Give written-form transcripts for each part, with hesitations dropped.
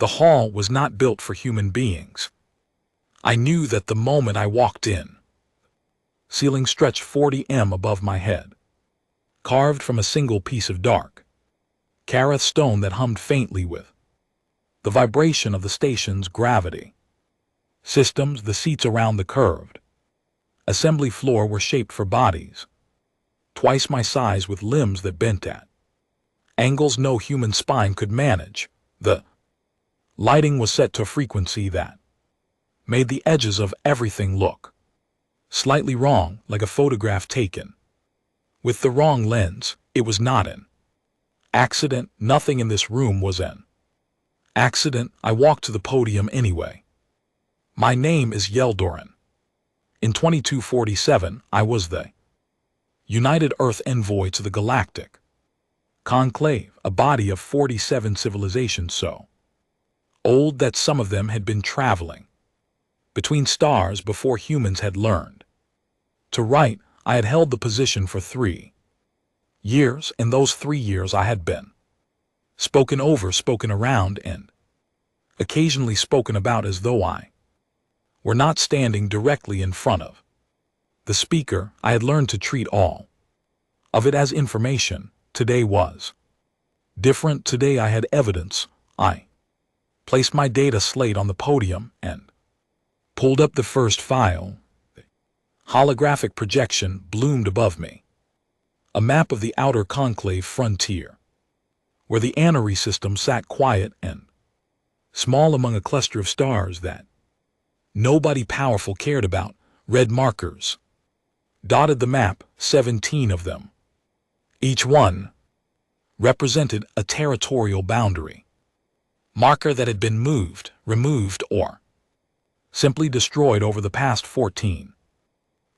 The hall was not built for human beings. I knew that the moment I walked in. Ceiling stretched 40 m above my head, carved from a single piece of dark Kareth stone that hummed faintly with the vibration of the station's gravity. Systems, the seats around the curved assembly floor were shaped for bodies twice my size with limbs that bent at angles no human spine could manage. The lighting was set to a frequency that made the edges of everything look slightly wrong, like a photograph taken with the wrong lens. It was not an accident. Nothing in this room was an accident. I walked to the podium anyway. My name is Yeldoran. In 2247, I was the United Earth Envoy to the Galactic Conclave, a body of 47 civilizations so old that some of them had been traveling between stars before humans had learned to write. I had held the position for 3 years. In those 3 years I had been spoken over, spoken around, and occasionally spoken about as though I were not standing directly in front of the speaker. I had learned to treat all of it as information. Today was different. Today I had evidence. I placed my data slate on the podium and pulled up the first file. Holographic projection bloomed above me. A map of the outer conclave frontier, where the Anari system sat quiet and small among a cluster of stars that nobody powerful cared about. Red markers dotted the map, 17 of them. Each one represented a territorial boundary marker that had been moved, removed, or simply destroyed over the past 14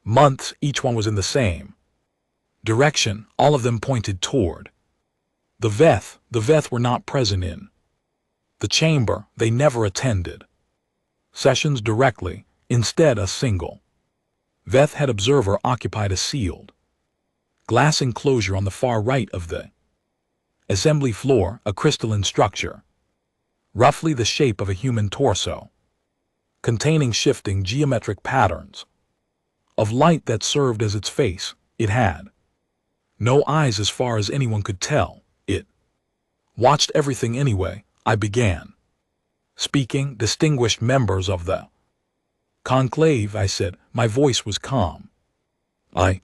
months. Each one was in the same direction. All of them pointed toward the Veth. The Veth were not present in the chamber. They never attended sessions directly. Instead, a single Veth head observer occupied a sealed glass enclosure on the far right of the assembly floor, a crystalline structure, roughly the shape of a human torso, containing shifting geometric patterns of light that served as its face. It had no eyes as far as anyone could tell. It watched everything anyway. I began speaking. Distinguished members of the conclave, I said. My voice was calm. I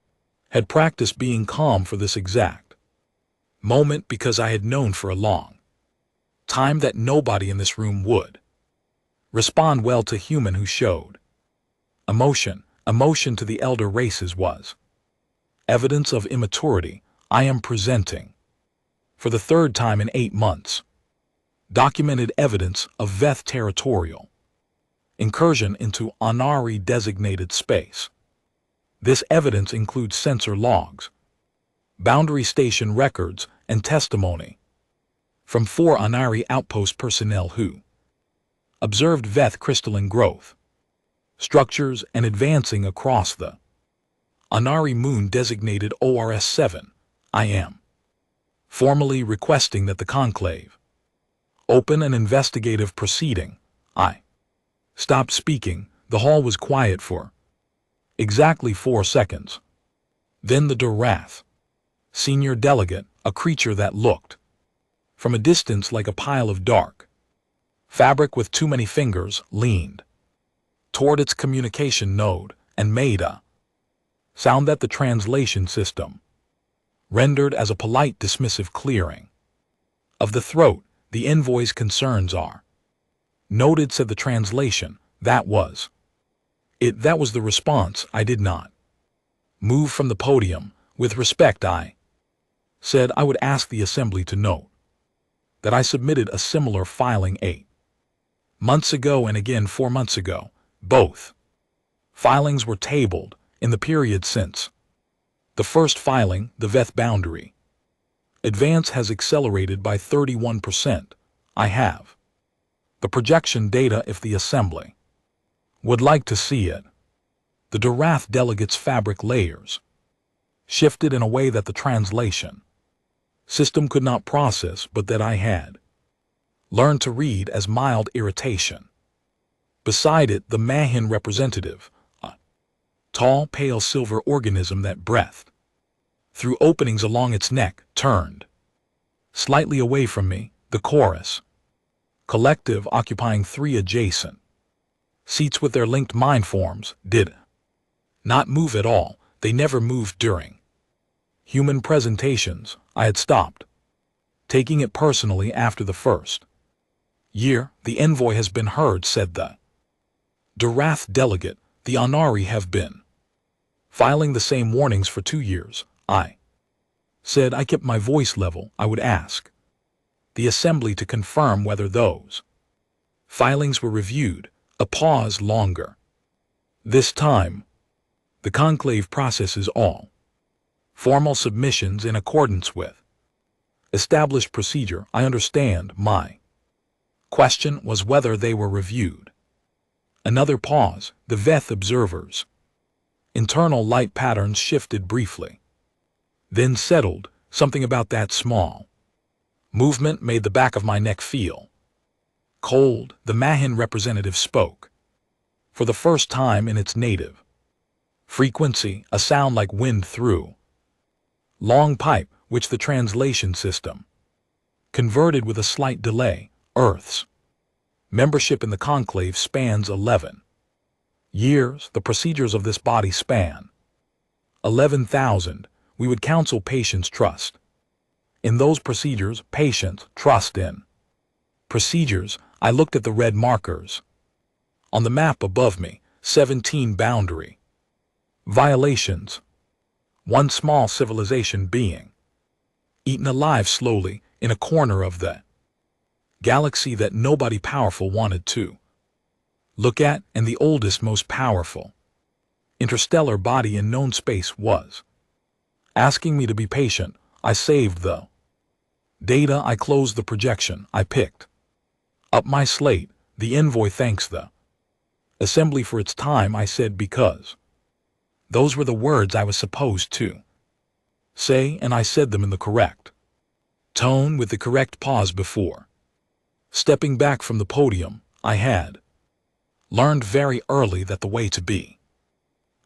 had practiced being calm for this exact moment because I had known for a long time that nobody in this room would respond well to human who showed emotion. Emotion to the elder races was evidence of immaturity. I am presenting, for the 3rd time in 8 months, documented evidence of Veth territorial incursion into Anari designated space. This evidence includes sensor logs, boundary station records, and testimony from 4 Anari outpost personnel who observed Veth crystalline growth structures and advancing across the Anari moon designated ORS-7. I am formally requesting that the conclave open an investigative proceeding. I stopped speaking. The hall was quiet for exactly 4 seconds. Then the Durath, senior delegate, a creature that looked from a distance like a pile of dark fabric with too many fingers, leaned toward its communication node and made a sound that the translation system rendered as a polite dismissive clearing of the throat. The envoy's concerns are noted, said the translation. That was it. That was the response. I did not move from the podium. With respect, I said I would ask the assembly to note that I submitted a similar filing 8 months ago and again 4 months ago. Both filings were tabled in the period since the first filing. The Veth boundary advance has accelerated by 31%. I have the projection data if the assembly would like to see it. The Durath delegates' fabric layers shifted in a way that the translation system could not process, but that I had learned to read as mild irritation. Beside it, the Mahin representative, a tall, pale silver organism that breathed through openings along its neck, turned slightly away from me, the chorus collective occupying 3 adjacent seats with their linked mind forms, did not move at all. They never moved during human presentations. I had stopped taking it personally after the first year. The envoy has been heard, said the Darath delegate. The Anari have been filing the same warnings for 2 years. I said I kept my voice level. I would ask the assembly to confirm whether those filings were reviewed. A pause longer. This time, the conclave processes all formal submissions in accordance with established procedure. I understand. My question was whether they were reviewed. Another pause. The Veth observers' internal light patterns shifted briefly, then settled. Something about that small movement made the back of my neck feel cold. The Mahin representative spoke for the first time in its native frequency, a sound like wind through long pipe, which the translation system converted with a slight delay. Earth's membership in the conclave spans 11 years. The procedures of this body span 11,000. We would counsel patients trust in those procedures. Patients trust in procedures. I looked at the red markers on the map above me. 17 boundary violations. One small civilization being eaten alive slowly in a corner of the galaxy that nobody powerful wanted to look at, and the oldest, most powerful interstellar body in known space was asking me to be patient. I saved the data. I closed the projection. I picked up my slate. The envoy thanks the assembly for its time. I said because those were the words I was supposed to say, and I said them in the correct tone with the correct pause before stepping back from the podium. I had learned very early that the way to be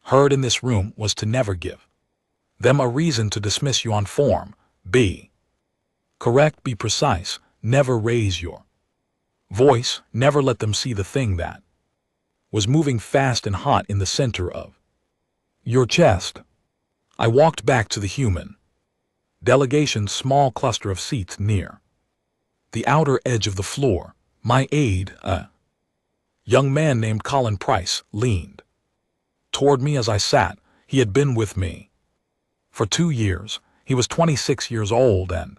heard in this room was to never give them a reason to dismiss you on form. Be correct, be precise, never raise your voice, never let them see the thing that was moving fast and hot in the center of your chest. I walked back to the human delegation's small cluster of seats near the outer edge of the floor. My aide, a young man named Colin Price, leaned toward me as I sat. He had been with me for 2 years. He was 26 years old and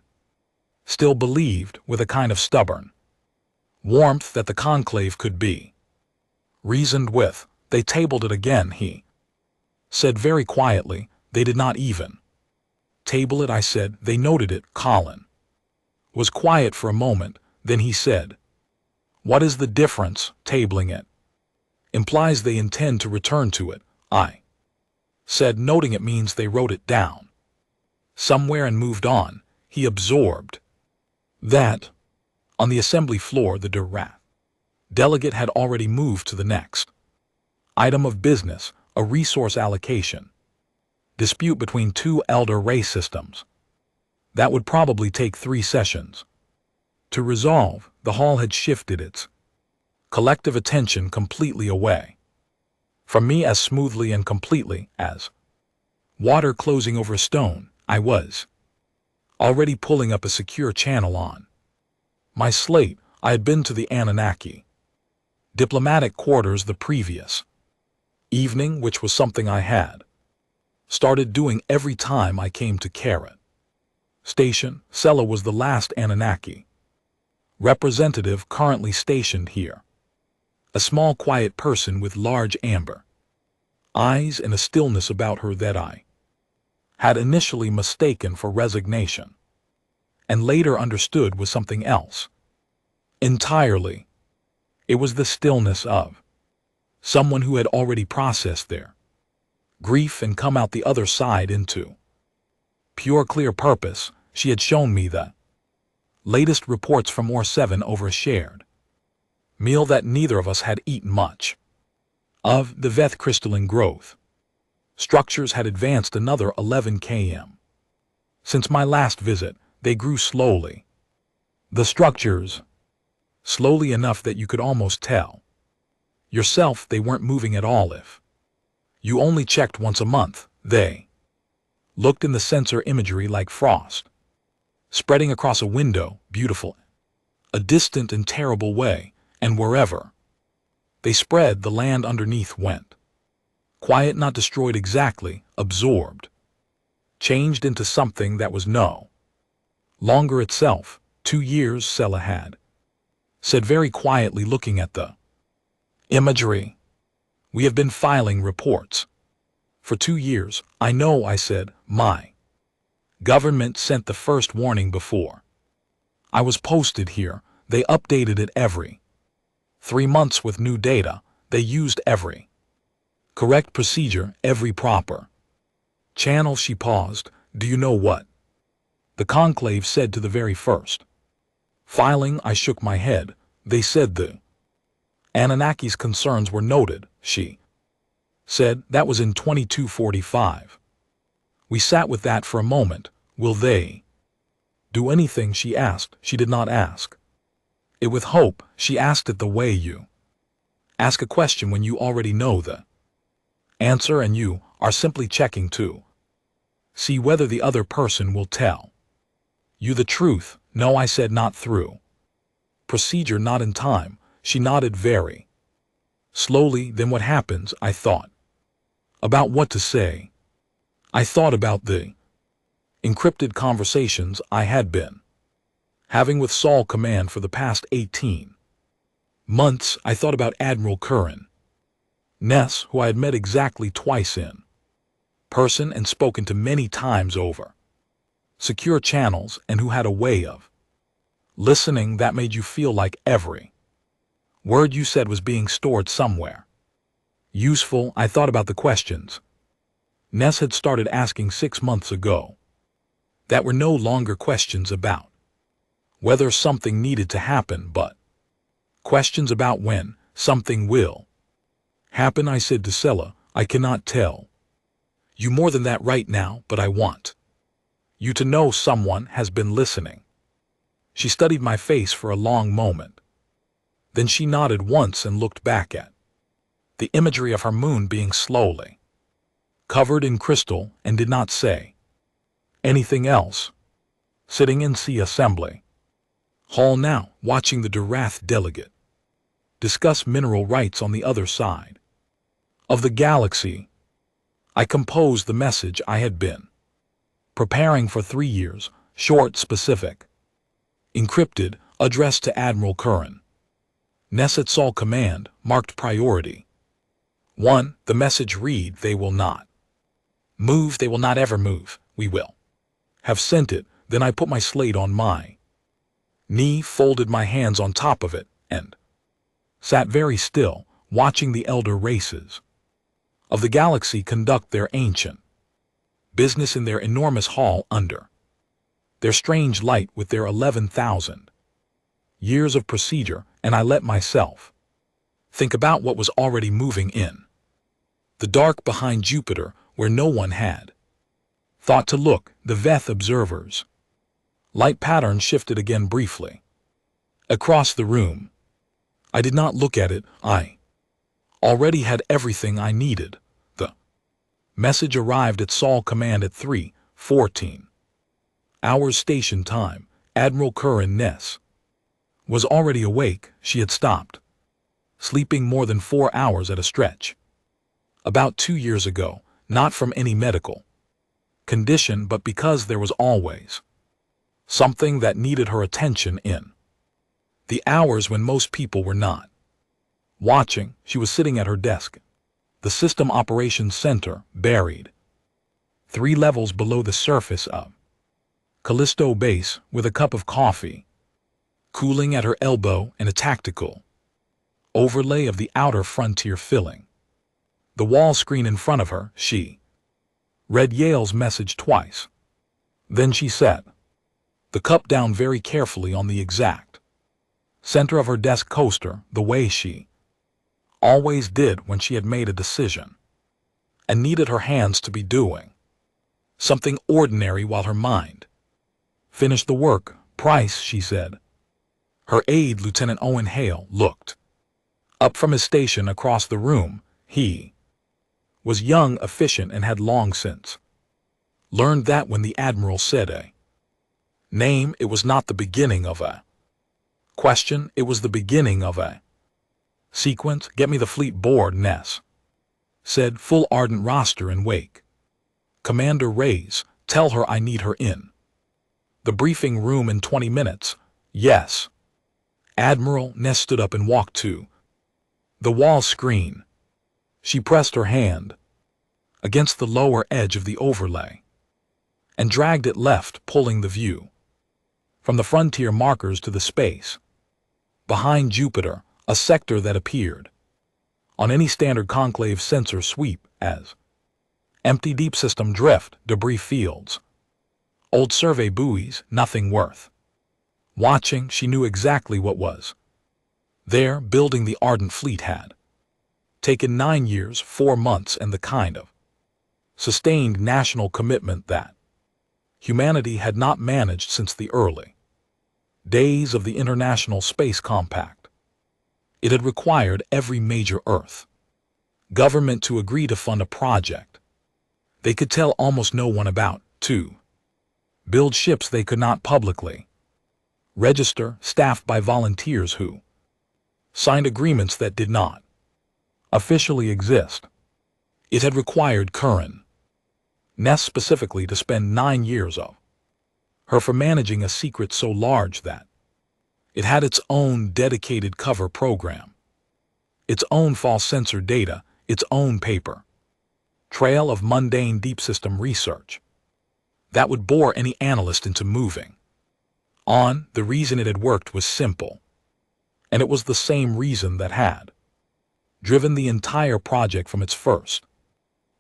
still believed, with a kind of stubborn warmth, that the conclave could be reasoned with. They tabled it again, he said very quietly. They did not even table it, I said. They noted it. Colin was quiet for a moment. Then he said, "What is the difference? Tabling it implies they intend to return to it." I said, "Noting it means they wrote it down somewhere and moved on." He absorbed that. On the assembly floor, the Darath delegate had already moved to the next item of business, a resource allocation dispute between 2 elder race systems that would probably take 3 sessions to resolve. The hall had shifted its collective attention completely away from me, as smoothly and completely as water closing over a stone. I was already pulling up a secure channel on my slate. I had been to the Anunnaki diplomatic quarters the previous evening, which was something I had started doing every time I came to Carrot Station. Sella was the last Anunnaki representative currently stationed here, a small, quiet person with large amber eyes and a stillness about her that I had initially mistaken for resignation and later understood was something else entirely. It was the stillness of someone who had already processed their grief and come out the other side into pure, clear purpose. She had shown me the Latest reports from OR7 overshared. Meal that neither of us had eaten much of. The VETH crystalline growth. Structures had advanced another 11 km. Since my last visit, they grew slowly. The structures, slowly enough that you could almost tell yourself they weren't moving at all if you only checked once a month. They looked in the sensor imagery like frost, spreading across a window, beautiful, a distant and terrible way, and wherever they spread, the land underneath went quiet, not destroyed exactly, absorbed, changed into something that was no longer itself. 2 years, Sela had said very quietly, looking at the imagery. We have been filing reports for 2 years. I know, I said. My government sent the first warning before I was posted here. They updated it every 3 months with new data. They used every correct procedure, every proper channel. She paused. Do you know what the conclave said to the very first filing? I shook my head. They said the Anunnaki's concerns were noted. She said that was in 2245. We sat with that for a moment. Will they do anything? She asked. She did not ask it with hope. She asked it the way you ask a question when you already know the answer and you are simply checking to see whether the other person will tell you the truth. No, I said, not through procedure, not in time. She nodded very slowly. Then what happens? I thought about what to say. I thought about the encrypted conversations I had been having with Sol Command for the past 18 months. I thought about Admiral Curran Ness, who I had met exactly twice in person and spoken to many times over secure channels, and who had a way of listening that made you feel like every word you said was being stored somewhere useful. I thought about the questions Ness had started asking 6 months ago that were no longer questions about whether something needed to happen, but questions about when something will happen. I said to Sela, I cannot tell you more than that right now, but I want you to know someone has been listening. She studied my face for a long moment. Then she nodded once and looked back at the imagery of her moon being slowly covered in crystal, and did not say anything else. Sitting in C Assembly Hall now, watching the Durath delegate discuss mineral rights on the other side of the galaxy, I composed the message I had been preparing for 3 years, short, specific, encrypted, addressed to Admiral Curran Ness at Sol Command, marked priority 1. The message read, they will not move, they will not ever move, we will have sent it. Then I put my slate on my knee, folded my hands on top of it, and sat very still, watching the elder races of the galaxy conduct their ancient business in their enormous hall under their strange light with their 11,000 years of procedure, and I let myself think about what was already moving in the dark behind Jupiter, where no one had thought to look. The VETH observers' light pattern shifted again briefly across the room. I did not look at it. I already had everything I needed. The message arrived at Sol Command at 3:14 hours station time. Admiral Curran Ness was already awake. She had stopped sleeping more than 4 hours at a stretch about 2 years ago, not from any medical condition, but because there was always something that needed her attention in the hours when most people were not watching. She was sitting at her desk, the System Operations Center, buried 3 levels below the surface of Callisto Base, with a cup of coffee cooling at her elbow and a tactical overlay of the outer frontier filling the wall screen in front of her. She read Yale's message twice. Then she sat the cup down very carefully on the exact center of her desk coaster, the way she always did when she had made a decision and needed her hands to be doing something ordinary while her mind finished the work. Price, she said. Her aide, Lieutenant Owen Hale, looked up from his station across the room. He was young, efficient, and had long since learned that when the Admiral said a name, it was not the beginning of a question, it was the beginning of a sequence. Get me the fleet board, Ness said, full ardent roster in wake. Commander Reyes, tell her I need her in the briefing room in 20 minutes. Yes. Admiral. Ness stood up and walked to the wall screen. She pressed her hand against the lower edge of the overlay and dragged it left, pulling the view from the frontier markers to the space behind Jupiter, a sector that appeared on any standard conclave sensor sweep as empty deep system drift, debris fields, old survey buoys, nothing worth watching. She knew exactly what was there. Building the Ardent fleet had taken 9 years, 4 months, and the kind of sustained national commitment that humanity had not managed since the early days of the International Space Compact. It had required every major Earth government to agree to fund a project they could tell almost no one about, to build ships they could not publicly register, staffed by volunteers who signed agreements that did not officially exist. It had required Curran Ness specifically to spend 9 years of her for managing a secret so large that it had its own dedicated cover program, its own false sensor data, its own paper trail of mundane deep system research that would bore any analyst into moving on. The reason it had worked was simple, and it was the same reason that had driven the entire project from its first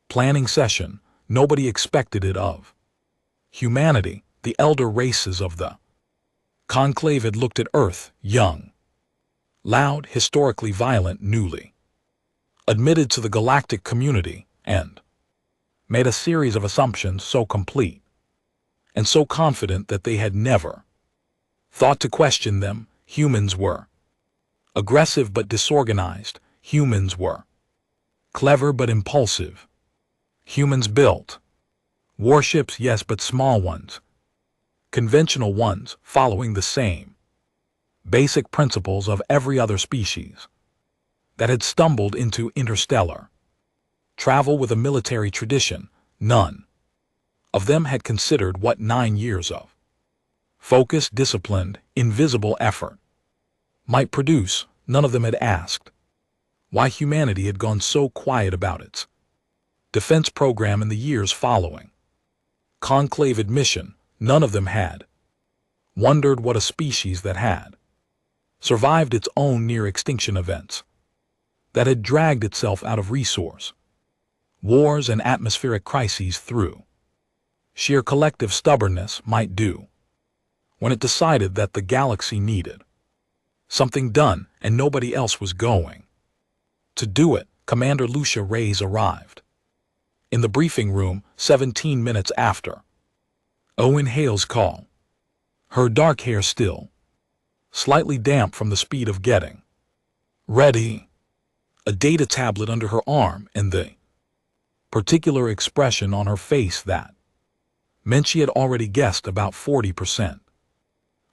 planning session. Nobody expected it of humanity. The elder races of the conclave had looked at Earth, young, loud, historically violent, newly admitted to the galactic community, and made a series of assumptions so complete and so confident that they had never thought to question them. Humans were aggressive but disorganized. Humans were clever but impulsive. Humans built warships, yes, but small ones, conventional ones, following the same basic principles of every other species that had stumbled into interstellar travel with a military tradition. None of them had considered what 9 years of focused, disciplined, invisible effort might produce. None of them had asked why humanity had gone so quiet about its defense program in the years following conclave admission. None of them had wondered what a species that had survived its own near-extinction events, that had dragged itself out of resource wars and atmospheric crises through sheer collective stubbornness, might do when it decided that the galaxy needed something done and nobody else was going to do it. Commander Lucia Reyes arrived in the briefing room 17 minutes after Owen Hale's call, her dark hair still slightly damp from the speed of getting ready, a data tablet under her arm, and the particular expression on her face that meant she had already guessed about 40%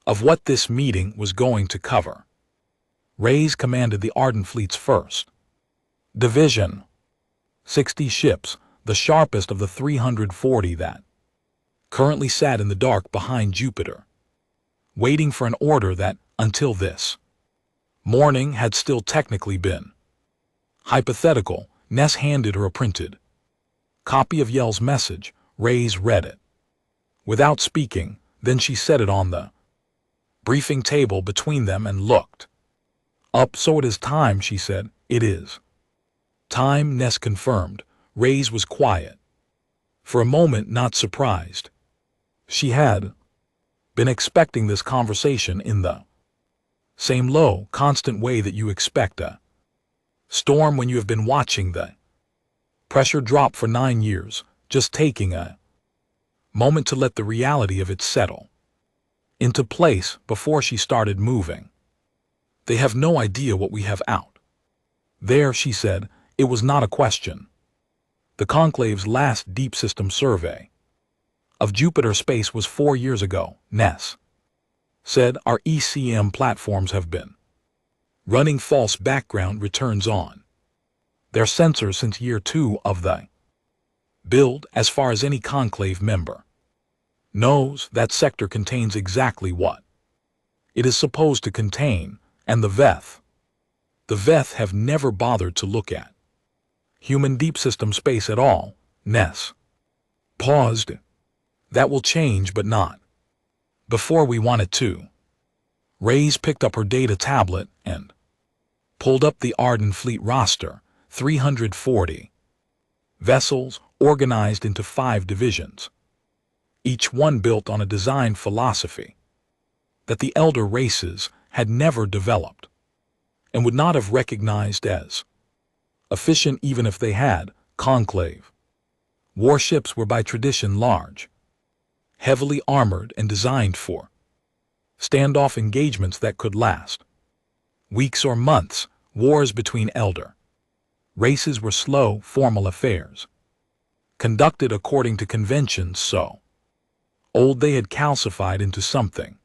of what this meeting was going to cover. Reyes commanded the Ardent Fleet's first division, 60 ships, the sharpest of the 340 that currently sat in the dark behind Jupiter, waiting for an order that, until this morning, had still technically been hypothetical. Ness handed her a printed copy of Yell's message. Reyes read it without speaking, then she set it on the briefing table between them and looked up. So it is time, she said. It is time, Ness confirmed. Reyes was quiet, for a moment not surprised. She had Been expecting this conversation in the same low, constant way that you expect a storm when you have been watching the pressure drop for 9 years, just taking a moment to let the reality of it settle into place before she started moving. They have no idea what we have out there, she said. It was not a question. The Conclave's last deep system survey of Jupiter space was 4 years ago, Ness said. Our ECM platforms have been running false background returns on their sensors since year 2 of the build. As far as any Conclave member knows, that sector contains exactly what it is supposed to contain, and the Veth have never bothered to look at human deep system space at all. Ness paused. That will change, but not before we want it to. Reyes picked up her data tablet and pulled up the Arden fleet roster. 340 vessels organized into 5 divisions, each one built on a design philosophy that the elder races had never developed and would not have recognized as efficient even if they had. Conclave warships were by tradition large, heavily armored, and designed for standoff engagements that could last weeks or months. Wars between elder races were slow, formal affairs, conducted according to conventions so old they had calcified into something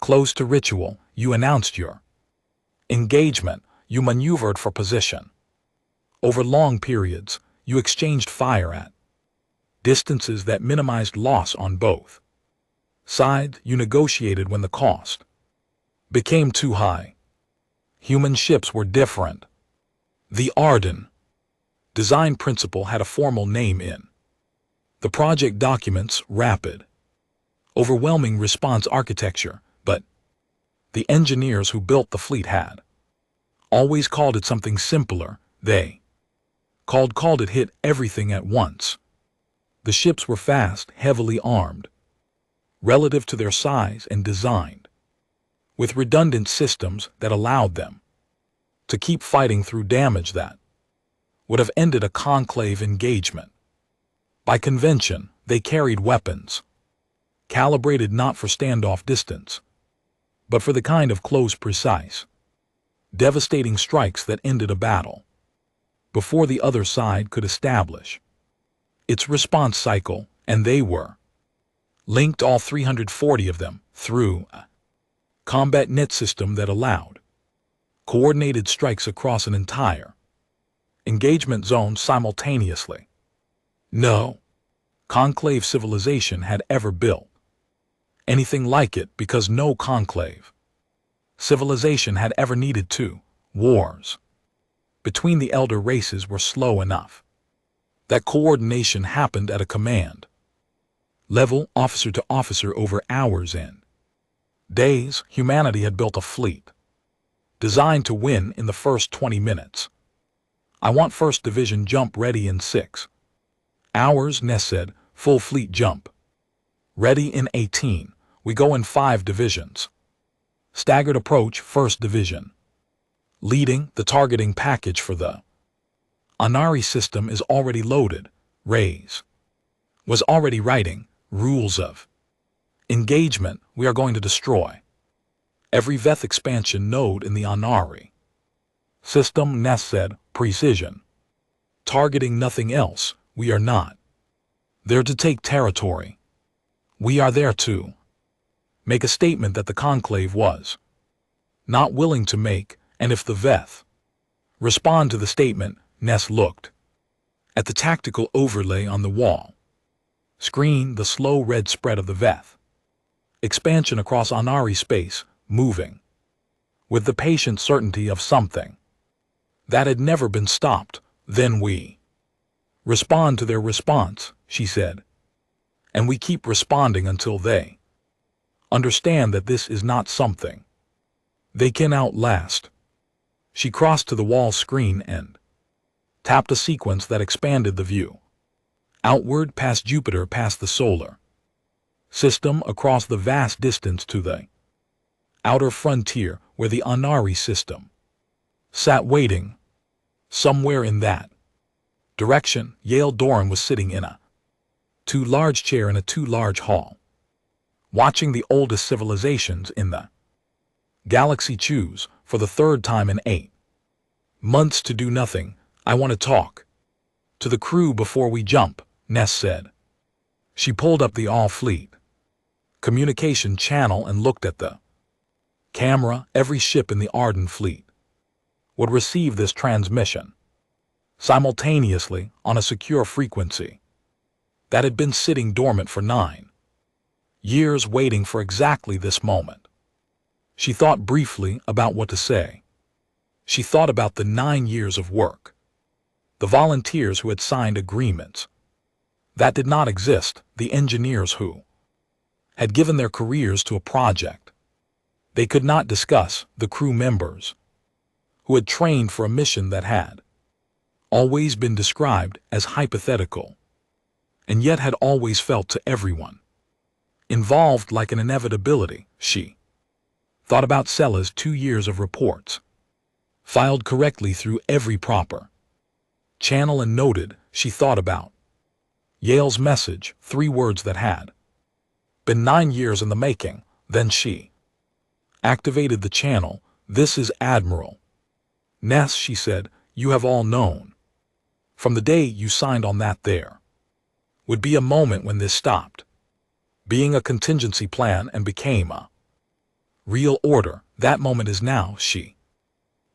close to ritual. You announced your engagement, you maneuvered for position. Over long periods, you exchanged fire at distances that minimized loss on both sides. You negotiated when the cost became too high. Human ships were different. The Arden design principle had a formal name in the project documents: rapid, overwhelming response architecture, but the engineers who built the fleet had always called it something simpler. They called it hit everything at once. The ships were fast, heavily armed, relative to their size, and designed with redundant systems that allowed them to keep fighting through damage that would have ended a Conclave engagement. By convention, they carried weapons calibrated not for standoff distance, but for the kind of close, precise, devastating strikes that ended a battle before the other side could establish its response cycle. And they were linked, all 340 of them, through a combat net system that allowed coordinated strikes across an entire engagement zone simultaneously. No Conclave civilization had ever built anything like it, because no Conclave civilization had ever needed to. Wars between the elder races were slow enough that coordination happened at a command level, officer to officer, over hours and days. Humanity had built a fleet designed to win in the first 20 minutes. I want 1st Division jump ready in 6 hours, Ness said. Full fleet jump ready in 18. We go in 5 divisions. Staggered approach, 1st Division leading. The targeting package for the Anari system is already loaded. Reyes was already writing rules of engagement. We are going to destroy every Veth expansion node in the Anari system, Ness said. Precision targeting, nothing else. We are not there to take territory. We are there to make a statement that the Conclave was not willing to make, and if the Veth respond to the statement. Ness looked at the tactical overlay on the wall screen, the slow red spread of the Veth expansion across Anari space, moving with the patient certainty of something that had never been stopped. Then we respond to their response, she said, and we keep responding until they understand that this is not something they can outlast. She crossed to the wall screen and tapped a sequence that expanded the view outward past Jupiter, past the solar system across the vast distance to the outer frontier where the Anari system sat waiting. Somewhere in that direction, Yale Doran was sitting in a too large chair in a too large hall, watching the oldest civilizations in the galaxy choose, for the third time in 8 months, to do nothing. I want to talk to the crew before we jump, Ness said. She pulled up the all-fleet communication channel and looked at the camera. Every ship in the Arden fleet would receive this transmission simultaneously on a secure frequency that had been sitting dormant for 9 years, waiting for exactly this moment. She thought briefly about what to say. She thought about the 9 years of work, the volunteers who had signed agreements that did not exist, the engineers who had given their careers to a project they could not discuss, the crew members who had trained for a mission that had always been described as hypothetical, and yet had always felt to everyone involved like an inevitability. She thought about Sella's 2 years of reports, filed correctly through every proper channel, and noted. She thought about Yale's message, 3 words that had been 9 years in the making. Then she activated the channel. This is Admiral Ness, she said. You have all known from the day you signed on that there would be a moment when this stopped being a contingency plan and became a real order. That moment is now. She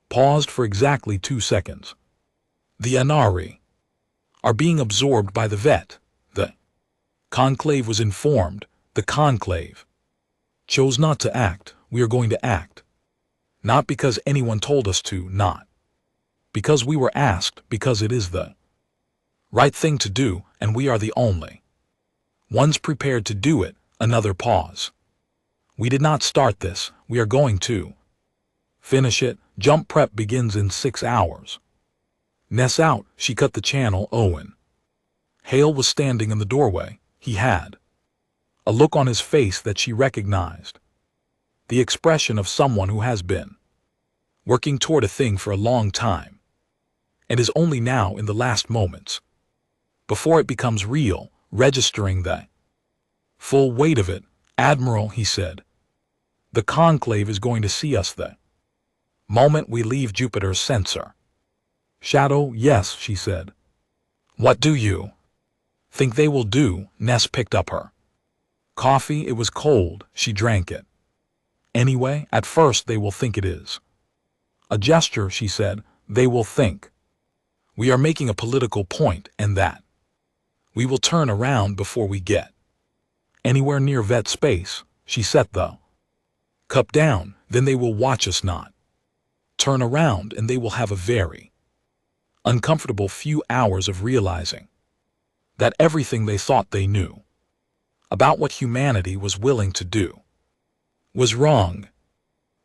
paused for exactly 2 seconds. The Anari are being absorbed by the Vet. The Conclave was informed. The Conclave chose not to act. We are going to act. Not because anyone told us to, not because we were asked, because it is the right thing to do, and we are the only ones prepared to do it. Another pause. We did not start this. We are going to finish it. Jump prep begins in 6 hours. Ness out. She cut the channel. Owen Hale was standing in the doorway. He had a look on his face that she recognized. The expression of someone who has been working toward a thing for a long time and is only now, in the last moments before it becomes real, registering the full weight of it. Admiral, he said, the Conclave is going to see us the moment we leave Jupiter's sensor shadow. Yes, she said. What do you think they will do? Ness picked up her coffee. It was cold. She drank it anyway. At first they will think it is a gesture, she said. They will think we are making a political point, and that we will turn around before we get anywhere near vet space. She set the cup down. Then they will watch us not turn around, and they will have a very uncomfortable few hours of realizing that everything they thought they knew about what humanity was willing to do was wrong.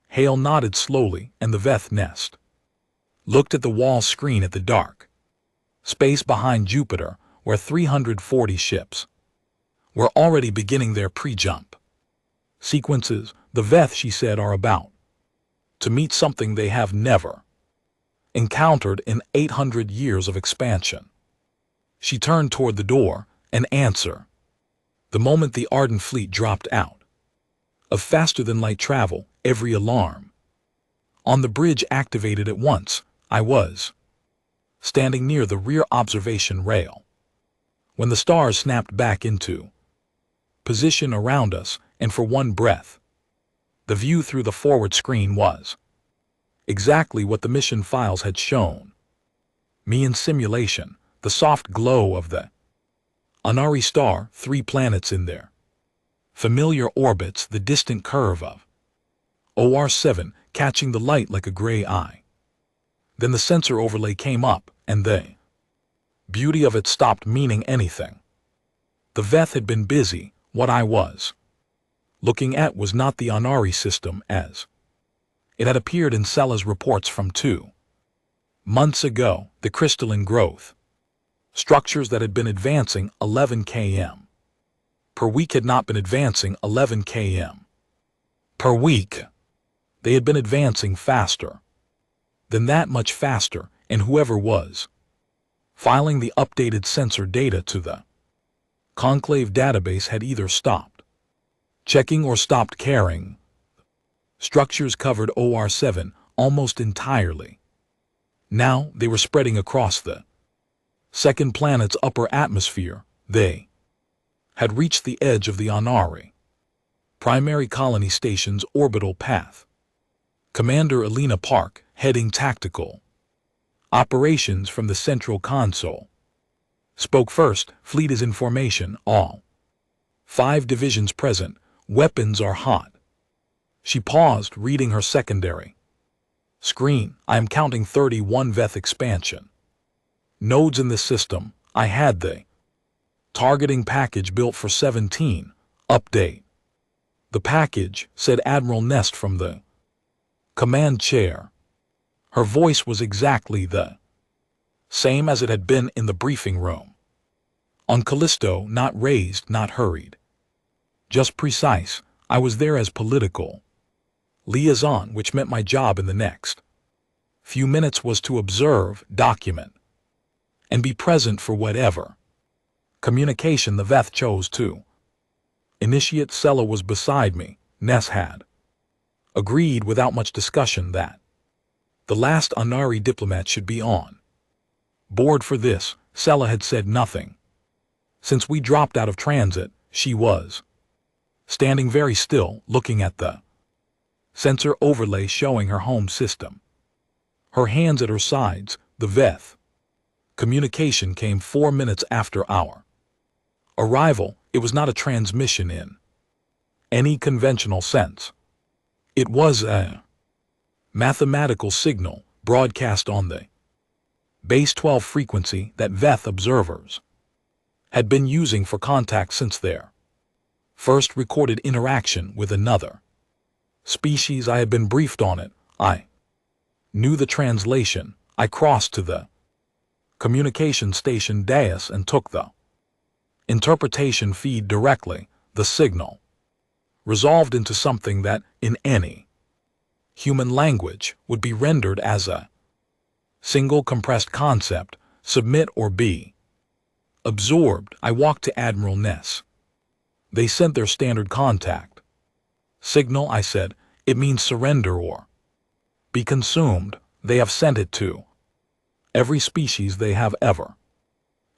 Hale nodded slowly, and the Veth Nest looked at the wall screen at the dark space behind Jupiter, where 340 ships were already beginning their pre-jump sequences. The Veth, she said, are about to meet something they have never encountered in 800 years of expansion. She turned toward the door. An answer. The moment the Arden fleet dropped out of faster-than-light travel, every alarm on the bridge activated at once. I was standing near the rear observation rail when the stars snapped back into position around us, and for one breath, the view through the forward screen was exactly what the mission files had shown me in simulation. The soft glow of the Anari star, 3 planets in their familiar orbits, the distant curve of OR7 catching the light like a gray eye. Then the sensor overlay came up, and the beauty of it stopped meaning anything. The Veth had been busy. What I was looking at was not the Anari system as it had appeared in Sella's reports from 2 months ago. The crystalline growth structures that had been advancing 11 km per week had not been advancing 11 km per week. They had been advancing faster than that, much faster, and whoever was filing the updated sensor data to the Conclave database had either stopped checking or stopped caring. Structures covered OR7 almost entirely. Now they were spreading across the second planet's upper atmosphere. They had reached the edge of the Anari primary colony station's orbital path. Commander Elena Park, heading tactical operations from the central console, spoke first. Fleet is in formation. All 5 divisions present. Weapons are hot. She paused, reading her secondary screen. I am counting 31 Veth expansion nodes in this system. I had the targeting package built for 17. Update the package, said Admiral Nest from the command chair. Her voice was exactly the same as it had been in the briefing room on Callisto, not raised, not hurried, just precise. I was there as political liaison, which meant my job in the next few minutes was to observe, document, and be present for whatever communication the Veth chose to initiate. Sella was beside me. Ness had agreed without much discussion that the last Anari diplomat should be on board for this. Sella had said nothing. Since we dropped out of transit, she was standing very still, looking at the sensor overlay showing her home system. Her hands at her sides. The Veth communication came 4 minutes after our arrival. It was not a transmission in any conventional sense. It was a mathematical signal broadcast on the base 12 frequency that Veth observers had been using for contact since their first recorded interaction with another species. I had been briefed on it. I knew the translation. I crossed to the communication station dais and took the interpretation feed directly. The signal resolved into something that, in any human language, would be rendered as a single compressed concept: submit or be absorbed. I walked to Admiral Ness. They sent their standard contact signal. I said, it means surrender or be consumed. They have sent it to every species they have ever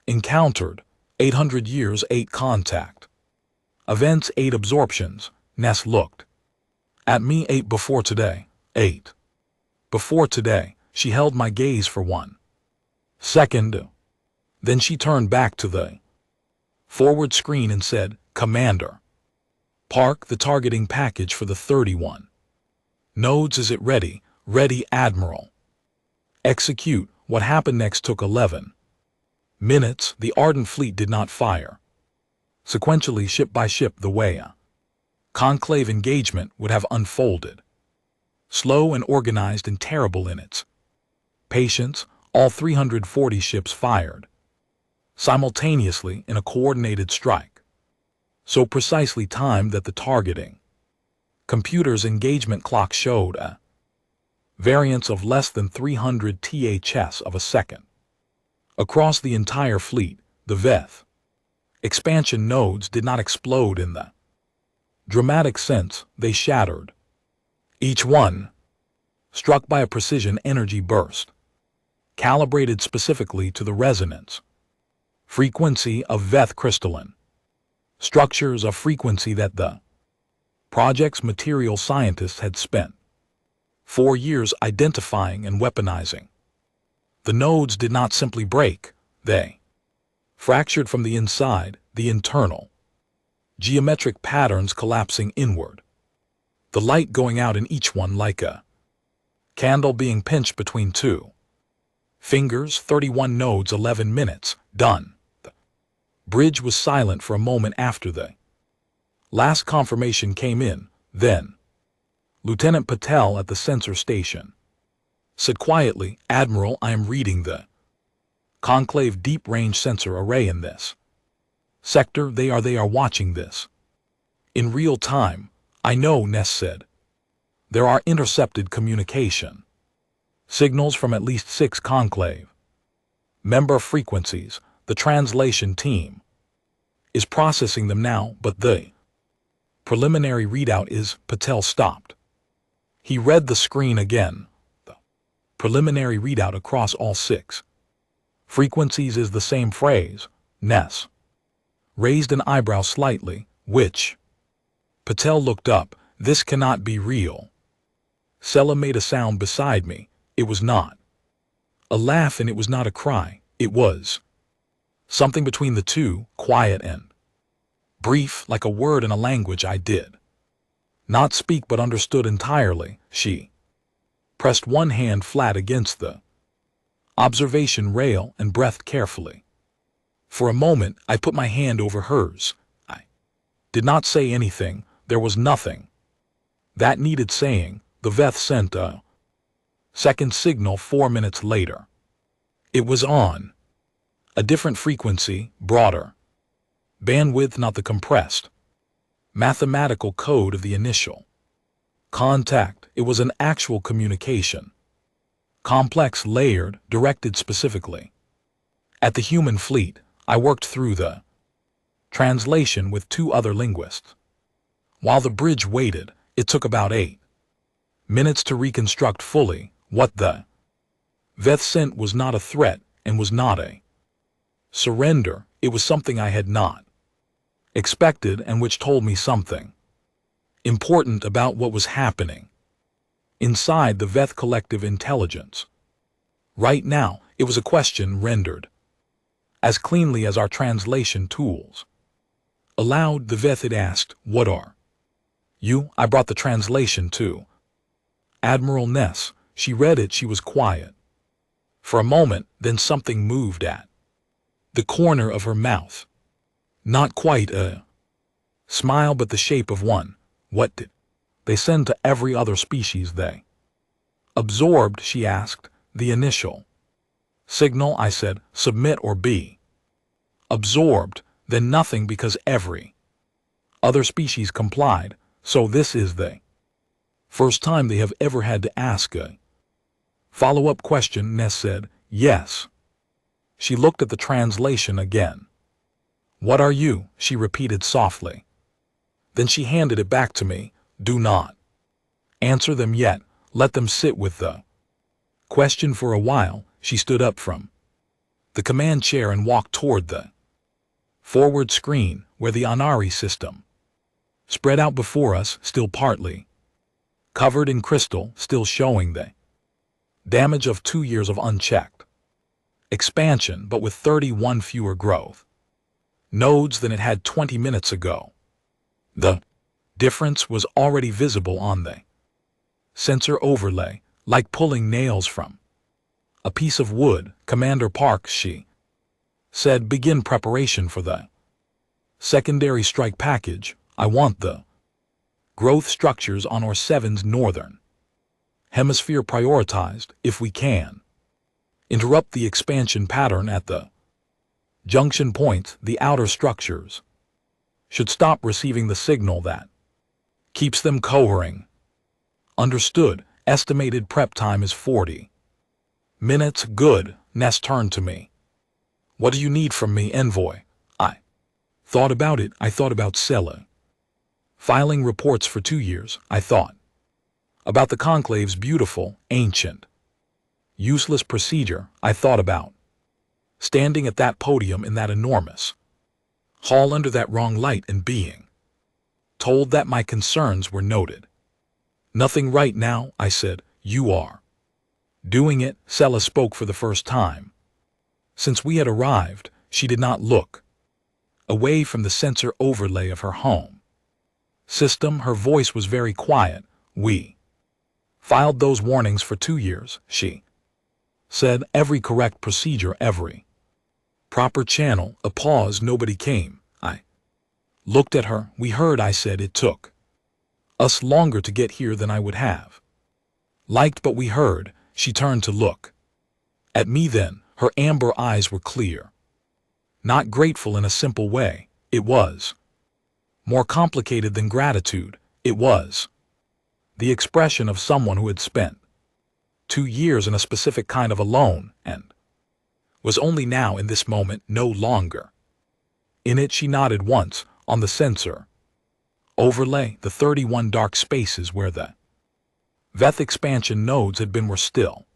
encountered. 800 years, 8 contact events, 8 absorptions. Ness looked at me. 8 before today. 8 before today. She held my gaze for 1 second. Then she turned back to the forward screen and said, Commander Park, the targeting package for the 31 nodes, is it ready? Ready, Admiral. Execute. What happened next took 11 minutes. The Ardent fleet did not fire sequentially, ship by ship, the way a conclave engagement would have unfolded. Slow and organized and terrible in its patience, all 340 ships fired simultaneously in a coordinated strike, so precisely timed that the targeting computer's engagement clock showed a variance of less than 300 THS of a second. Across the entire fleet, the Veth expansion nodes did not explode in the dramatic sense. They shattered, each one struck by a precision energy burst, calibrated specifically to the resonance frequency of Veth crystalline structures, a frequency that the project's material scientists had spent 4 years identifying and weaponizing. The nodes did not simply break, they fractured from the inside, the internal geometric patterns collapsing inward, the light going out in each one like a candle being pinched between 2 fingers. 31 nodes, 11 minutes, done. The bridge was silent for a moment after the last confirmation came in. Then Lieutenant Patel at the sensor station said quietly, Admiral, I am reading the Conclave deep-range sensor array in this Sector, they are watching this. In real time, I know, Ness said. There are intercepted communication. Signals from at least 6 conclave. Member frequencies, the translation team is processing them now, but the preliminary readout is Patel stopped. He read the screen again. The preliminary readout across all 6 frequencies is the same phrase. Ness raised an eyebrow slightly, which Patel looked up. This cannot be real. Sela made a sound beside me. It was not a laugh and it was not a cry. It was something between the two, quiet and brief, like a word in a language I did not speak but understood entirely. She pressed one hand flat against the observation rail and breathed carefully. For a moment, I put my hand over hers. I did not say anything. There was nothing that needed saying. The Veth sent a second signal 4 minutes later. It was on a different frequency, broader bandwidth, not the compressed mathematical code of the initial contact. It was an actual communication. Complex, layered, directed specifically at the human fleet. I worked through the translation with 2 other linguists. While the bridge waited, it took about 8 minutes to reconstruct fully what the Veth sent was not a threat and was not a surrender. It was something I had not expected and which told me something important about what was happening inside the Veth collective intelligence. Right now, it was a question rendered as cleanly as our translation tools allowed. The Veth had asked, "What are you?" I brought the translation to Admiral Ness. She read it. She was quiet for a moment, then something moved at the corner of her mouth. Not quite a smile, but the shape of one. What did they send to every other species they absorbed? She asked. The initial signal, I said. Submit or be absorbed, then nothing because every other species complied. So this is the first time they have ever had to ask a follow-up question. Ness said, "Yes." She looked at the translation again. "What are you?" she repeated softly. Then she handed it back to me. "Do not answer them yet. Let them sit with the question for a while." She stood up from the command chair and walked toward the forward screen where the Anari system spread out before us, still partly covered in crystal, still showing the damage of 2 years of unchecked expansion, but with 31 fewer growth nodes than it had 20 minutes ago. The difference was already visible on the sensor overlay, like pulling nails from a piece of wood. "Commander Parks," she said, "begin preparation for the secondary strike package. I want the growth structures on OR7's northern hemisphere prioritized, if we can. Interrupt the expansion pattern at the junction points. The outer structures should stop receiving the signal that keeps them cohering." "Understood. Estimated prep time is 40 minutes. Good." Ness turned to me. "What do you need from me, Envoy?" I thought about it. I thought about Sela filing reports for 2 years. I thought about the Conclave's beautiful, ancient, useless procedure. I thought about standing at that podium in that enormous hall under that wrong light and being told that my concerns were noted. "Nothing right now," I said. "You are doing it." Sela spoke for the first time. Since we had arrived, she did not look away from the sensor overlay of her home system. Her voice was very quiet. "We filed those warnings for 2 years," she said. "Every correct procedure, every proper channel." A pause. Nobody came. I looked at her. "We heard," I said. "It took us longer to get here than I would have liked, but we heard." She turned to look at me then. Her amber eyes were clear, not grateful in a simple way. It was more complicated than gratitude. It was the expression of someone who had spent 2 years in a specific kind of alone and was only now in this moment no longer. In it she nodded once, on the sensor overlay, the 31 dark spaces where the Veth expansion nodes had been were still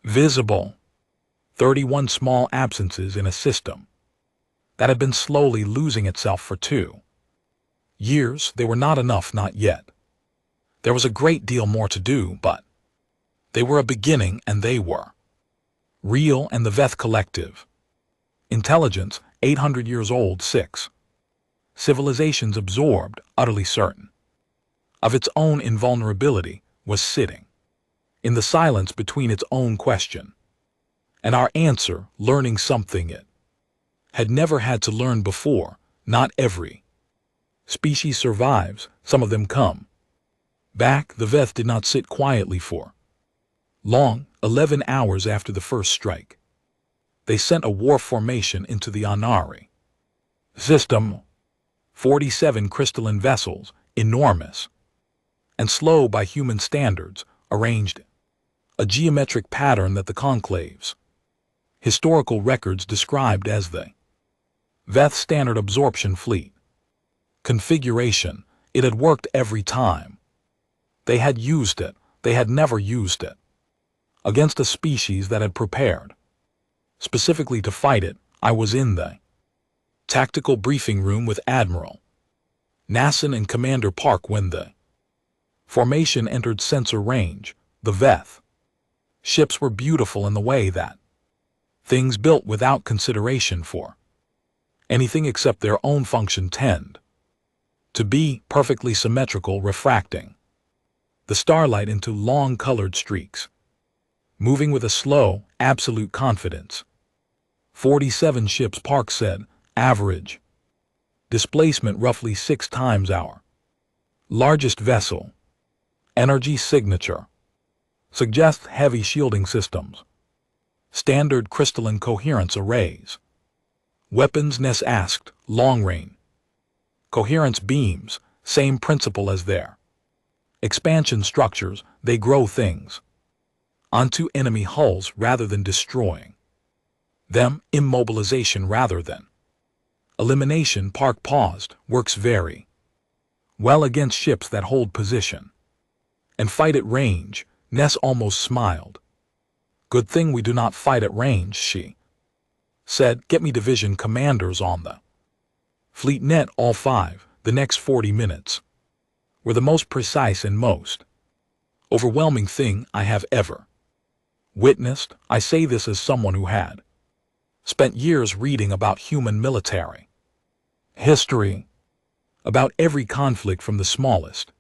visible. 31 small absences in a system that had been slowly losing itself for 2 years. They were not enough, not yet. There was a great deal more to do, but they were a beginning, and they were real. And the Veth collective intelligence, 800 years old, 6 civilizations absorbed, utterly certain of its own invulnerability, was sitting in the silence between its own question and our answer, learning something it had never had to learn before. Not every species survives. Some of them come back. The Veth did not sit quietly for long. 11 hours after the first strike, they sent a war formation into the Anari system. 47 crystalline vessels, enormous and slow by human standards, arranged a geometric pattern that the Conclave's historical records described as the Veth Standard Absorption Fleet configuration. It had worked every time they had used it. They had never used it against a species that had prepared specifically to fight it. I was in the tactical briefing room with Admiral Nasson and Commander Park when the formation entered sensor range. The Veth ships were beautiful in the way that things built without consideration for anything except their own function tend to be perfectly symmetrical, refracting the starlight into long colored streaks, moving with a slow, absolute confidence. 47 ships, Park said, average displacement roughly 6 times our largest vessel. Energy signature suggests heavy shielding systems. Standard crystalline coherence arrays. Weapons, Ness asked, long-range coherence beams, same principle as their expansion structures. They grow things onto enemy hulls rather than destroying them. Immobilization rather than elimination. Park paused. Works very well against ships that hold position and fight at range. Ness almost smiled. Good thing we do not fight at range, she said. Get me division commanders on the fleet net, all 5. The next 40 minutes were the most precise and most overwhelming thing I have ever witnessed. I say this as someone who had spent years reading about human military history, about every conflict from the smallest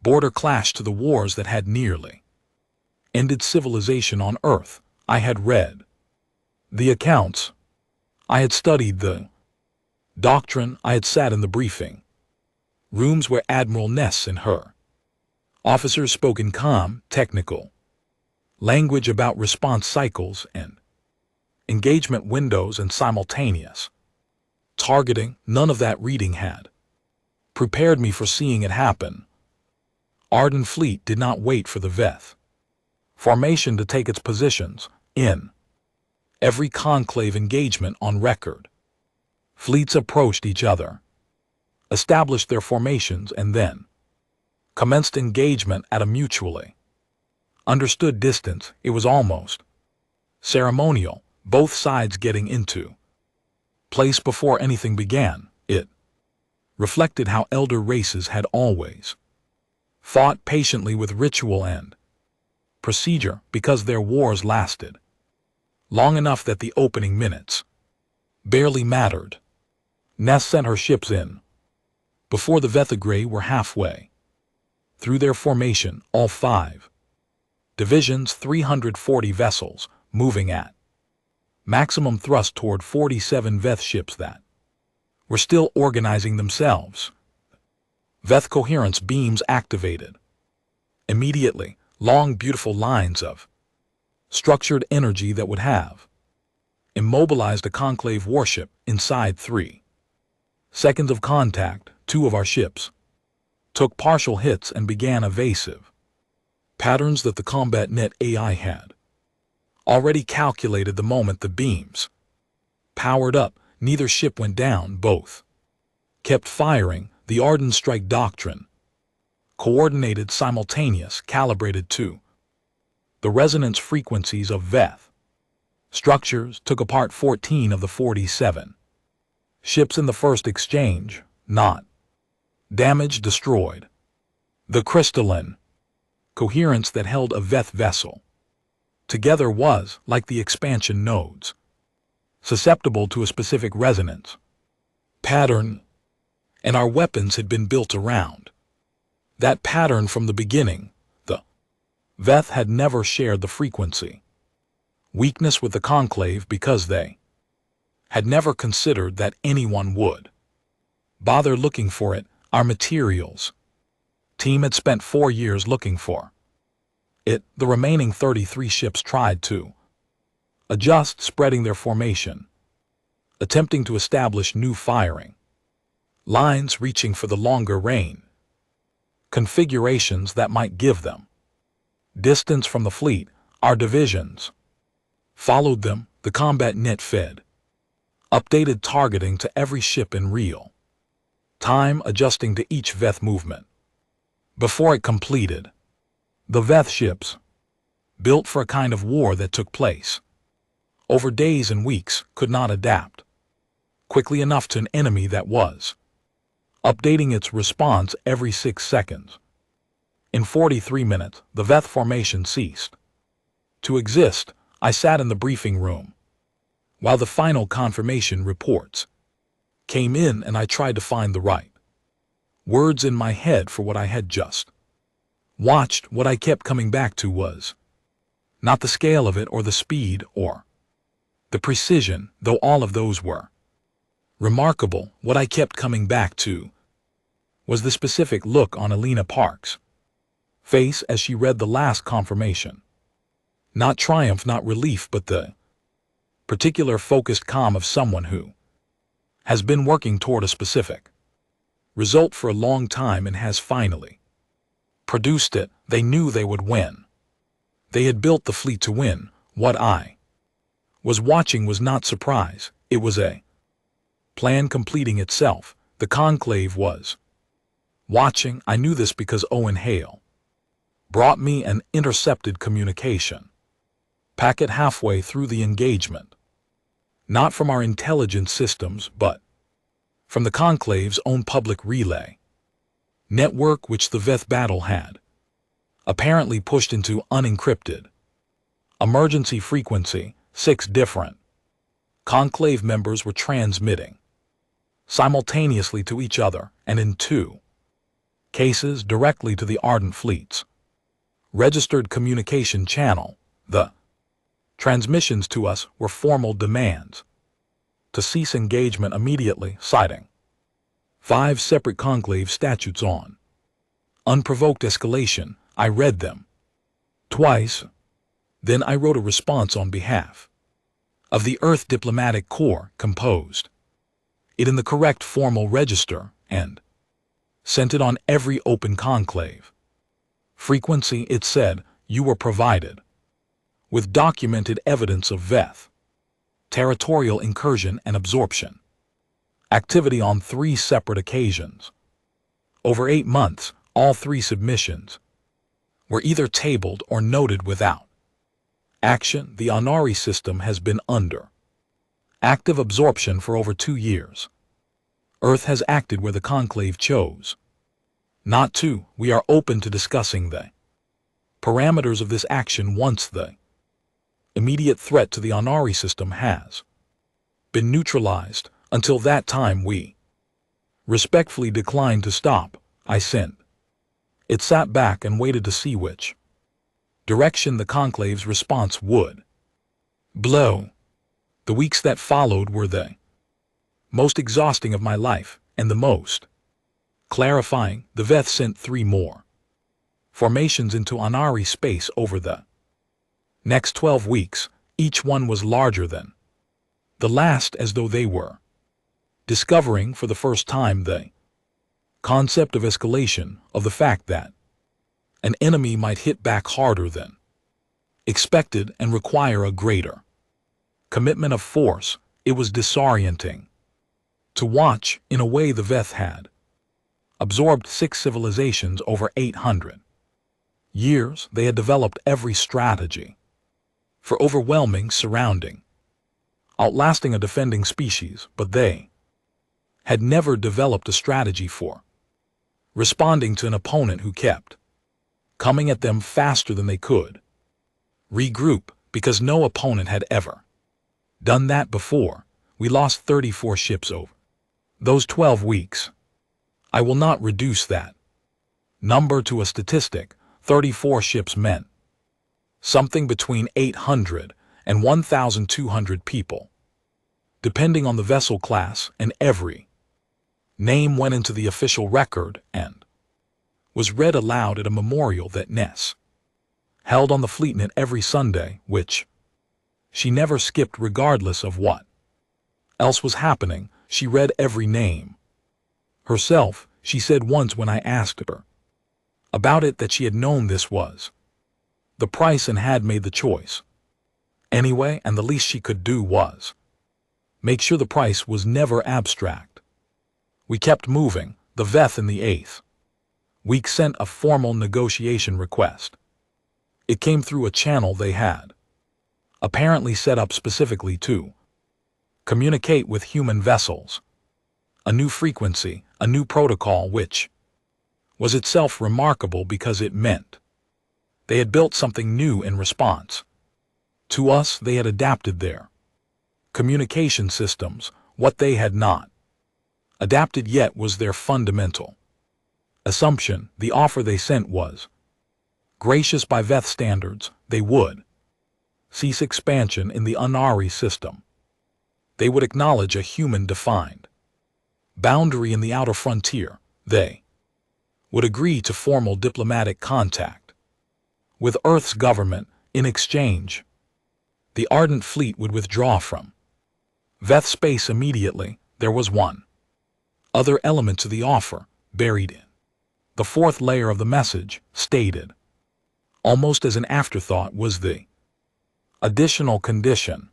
border clash to the wars that had nearly ended civilization on Earth. I had read the accounts. I had studied the doctrine. I had sat in the briefing rooms where Admiral Ness and her officers spoke in calm, technical language about response cycles and engagement windows and simultaneous targeting. None of that reading had prepared me for seeing it happen. Arden Fleet did not wait for the Veth formation to take its positions in every conclave engagement on record. Fleets approached each other, established their formations, and then commenced engagement at a mutually understood distance. It was almost ceremonial, both sides getting into place before anything began. It reflected how elder races had always fought patiently with ritual and procedure because their wars lasted long enough that the opening minutes barely mattered. Ness sent her ships in before the Vethagray were halfway through their formation. All 5 divisions, 340 vessels, moving at maximum thrust toward 47 Veth ships that were still organizing themselves. Veth coherence beams activated immediately, long beautiful lines of structured energy that would have immobilized a conclave warship inside 3 Seconds of contact, two of our ships took partial hits and began evasive. Patterns that the CombatNet AI had already calculated the moment the beams powered up. Neither ship went down, both kept firing. The Arden Strike Doctrine. Coordinated, simultaneous, calibrated to the resonance frequencies of Veth structures. Took apart 14 of the 47 ships in the first exchange, not damaged, destroyed. The crystalline coherence that held a Veth vessel together was, like the expansion nodes, susceptible to a specific resonance pattern, and our weapons had been built around that pattern from the beginning. The Veth had never shared the frequency weakness with the Conclave because they had never considered that anyone would bother looking for it. Our materials team had spent 4 years looking for it. The remaining 33 ships tried to adjust, spreading their formation, attempting to establish new firing lines, reaching for the longer range configurations that might give them distance from the fleet. Our divisions followed them. The CombatNet fed updated targeting to every ship in real time, adjusting to each Veth movement before it completed. The Veth ships, built for a kind of war that took place over days and weeks, could not adapt quickly enough to an enemy that was updating its response every 6 seconds. In 43 minutes, the Veth formation ceased to exist. I sat in the briefing room while the final confirmation reports came in, and I tried to find the right words in my head for what I had just watched. What I kept coming back to was not the scale of it or the speed or the precision, though all of those were remarkable. What I kept coming back to was the specific look on Elena Park's face as she read the last confirmation. Not triumph, not relief, but the particular focused calm of someone who has been working toward a specific result for a long time and has finally produced it. They knew they would win. They had built the fleet to win. What I was watching was not surprise. It was a plan completing itself. The Conclave was watching. I knew this because Owen Hale brought me an intercepted communication packet halfway through the engagement. Not from our intelligence systems, but from the Conclave's own public relay network, which the Veth battle had apparently pushed into unencrypted emergency frequency. 6 different Conclave members were transmitting simultaneously to each other, and in 2 cases directly to the Ardent Fleet's registered communication channel. The transmissions to us were formal demands to cease engagement immediately, citing 5 separate Conclave statutes on unprovoked escalation. I read them twice. Then I wrote a response on behalf of the Earth Diplomatic Corps, composed it in the correct formal register, and sent it on every open conclave frequency. It said, "You were provided with documented evidence of Veth territorial incursion and absorption activity on 3 separate occasions. Over 8 months, all 3 submissions were either tabled or noted without action. The Anari system has been under active absorption for over 2 years. Earth has acted where the Conclave chose not to. We are open to discussing the parameters of this action once the immediate threat to the Anari system has been neutralized. Until that time, we respectfully declined to stop." I sent. It sat back and waited to see which direction the Conclave's response would blow. The weeks that followed were the most exhausting of my life, and the most clarifying. The Veth sent 3 more formations into Anari space over the next 12 weeks. Each one was larger than the last, as though they were discovering for the first time the concept of escalation, of the fact that an enemy might hit back harder than expected and require a greater commitment of force. It was disorienting to watch. In a way, the Veth had absorbed 6 civilizations over 800 years. They had developed every strategy for overwhelming, surrounding, outlasting a defending species, but they had never developed a strategy for responding to an opponent who kept coming at them faster than they could regroup, because no opponent had ever done that before. We lost 34 ships over those 12 weeks. I will not reduce that number to a statistic. 34 ships meant something between 800 and 1,200 people, depending on the vessel class, and every name went into the official record and was read aloud at a memorial that Ness held on the Fleetnet every Sunday, which she never skipped regardless of what else was happening. She read every name herself. She said once when I asked her about it that she had known this was the price and had made the choice anyway, and the least she could do was make sure the price was never abstract. We kept moving. The Veth in the 8th week sent a formal negotiation request. It came through a channel they had apparently set up specifically to communicate with human vessels. A new frequency, a new protocol, which was itself remarkable because it meant they had built something new in response to us. They had adapted their communication systems. What they had not adapted yet was their fundamental assumption. The offer they sent was gracious by Veth standards. They would cease expansion in the Anari system. They would acknowledge a human-defined boundary in the outer frontier. They would agree to formal diplomatic contact with Earth's government. In exchange, the Ardent Fleet would withdraw from Veth space immediately. There was one other element to the offer, buried in the 4th layer of the message, stated almost as an afterthought, was the additional condition.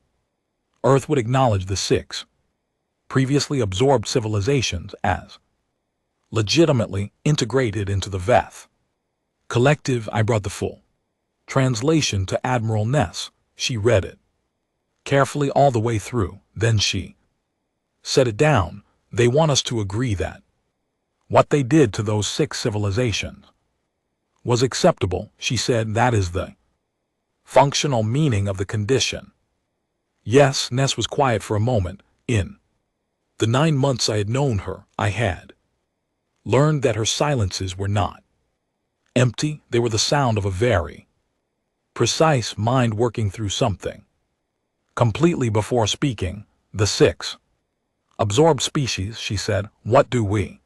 Earth would acknowledge the 6 previously absorbed civilizations as legitimately integrated into the Veth collective. I brought the full translation to Admiral Ness. She read it carefully all the way through. Then she set it down. They want us to agree that what they did to those 6 civilizations was acceptable. She said that is the functional meaning of the condition. Yes, Ness was quiet for a moment. In the 9 months I had known her, I had learned that her silences were not empty. They were the sound of a very precise mind working through something completely before speaking. The 6 absorbed species, she said. What do we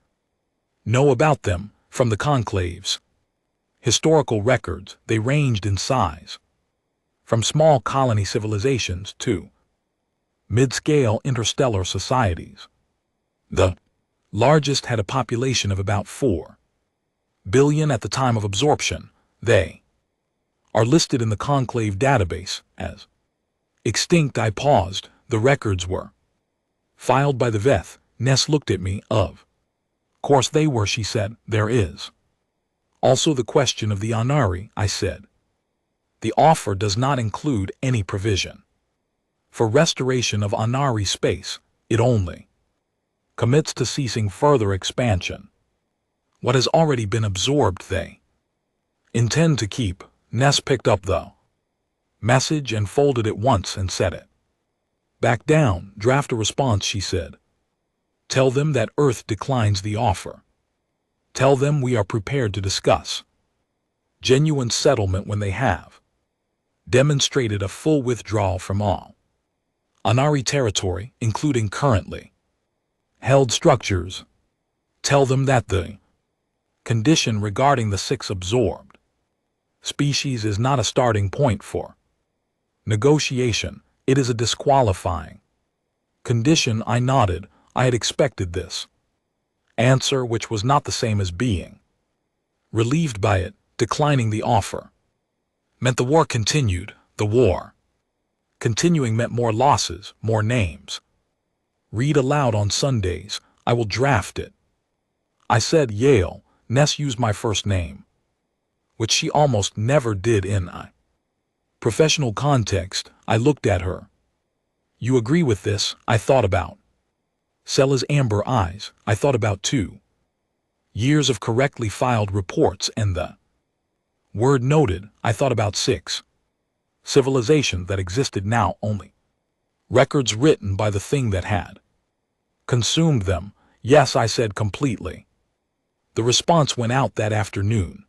know about them? From the conclave's historical records, they ranged in size from small colony civilizations to mid-scale interstellar societies. The largest had a population of about 4 billion at the time of absorption. They are listed in the conclave database as extinct. I paused. The records were filed by the Veth. Ness looked at me. Of course they were, she said. There is also the question of the Anari, I said. The offer does not include any provision for restoration of Anari space. It only commits to ceasing further expansion. What has already been absorbed they intend to keep. Ness picked up the message and folded it once and set it back down. Draft a response, she said. Tell them that Earth declines the offer. Tell them we are prepared to discuss genuine settlement when they have demonstrated a full withdrawal from all Anari territory, including currently held structures. Tell them that the condition regarding the 6 absorbed species is not a starting point for negotiation. It is a disqualifying condition. I nodded. I had expected this answer, which was not the same as being relieved by it. Declining the offer meant the war continued. The war continuing meant more losses, more names. Read aloud on Sundays. I will draft it. I said Yale. Ness used my first name, which she almost never did in a professional context. I looked at her. You agree with this? I thought about Sella's amber eyes. I thought about 2 years of correctly filed reports and the word noted. I thought about 6 civilizations that existed now only records written by the thing that had consumed them. Yes, I said completely. The response went out that afternoon.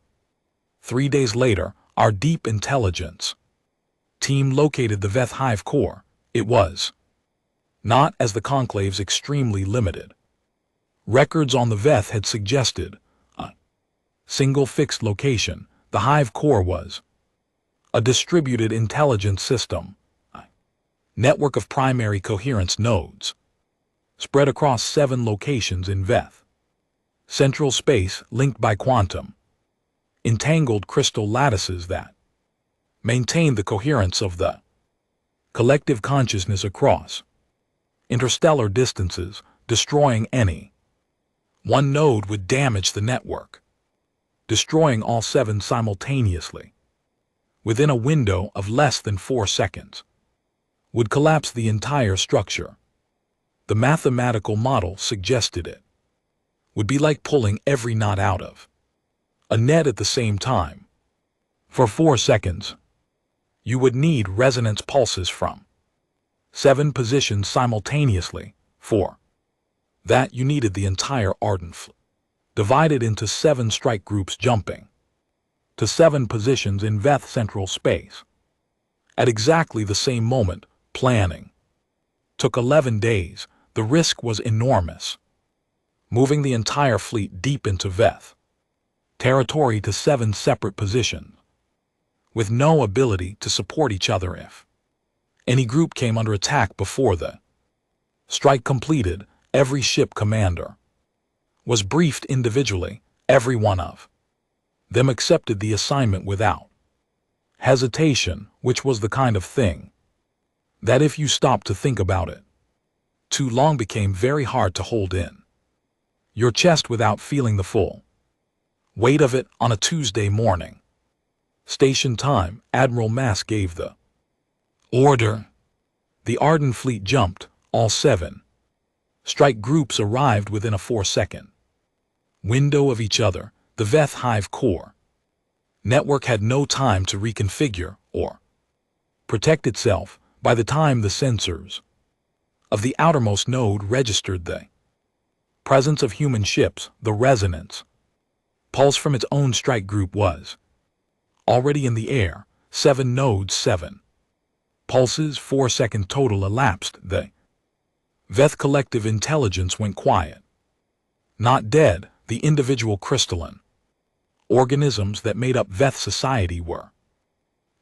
3 days later, our deep intelligence team located the Veth Hive core. It was not, as the conclave's extremely limited records on the Veth had suggested, a single fixed location. The Hive core was a distributed intelligence system, a network of primary coherence nodes, spread across 7 locations in Veth central space, linked by quantum entangled crystal lattices that maintained the coherence of the collective consciousness across interstellar distances. Destroying any one node would damage the network. Destroying all 7 simultaneously within a window of less than 4 seconds would collapse the entire structure. The mathematical model suggested it would be like pulling every knot out of a net at the same time. For 4 seconds, you would need resonance pulses from 7 positions simultaneously. For that, you needed the entire Arden fleet, divided into 7 strike groups jumping to 7 positions in Veth central space at exactly the same moment. Planning took 11 days. The risk was enormous, moving the entire fleet deep into Veth territory to 7 separate positions, with no ability to support each other if any group came under attack before the strike completed. Every ship commander was briefed individually. Every one of them accepted the assignment without hesitation, which was the kind of thing that, if you stopped to think about it too long, became very hard to hold in your chest without feeling the full weight of it. On a Tuesday morning, station time, Admiral Mass gave the order. The Arden fleet jumped. All 7 strike groups arrived within a 4-second window of each other. The Veth Hive core network had no time to reconfigure or protect itself. By the time the sensors of the outermost node registered the presence of human ships, the resonance pulse from its own strike group was already in the air. 7 nodes, 7 pulses, 4-second total elapsed. The Veth collective intelligence went quiet. Not dead. The individual crystalline organisms that made up Veth society were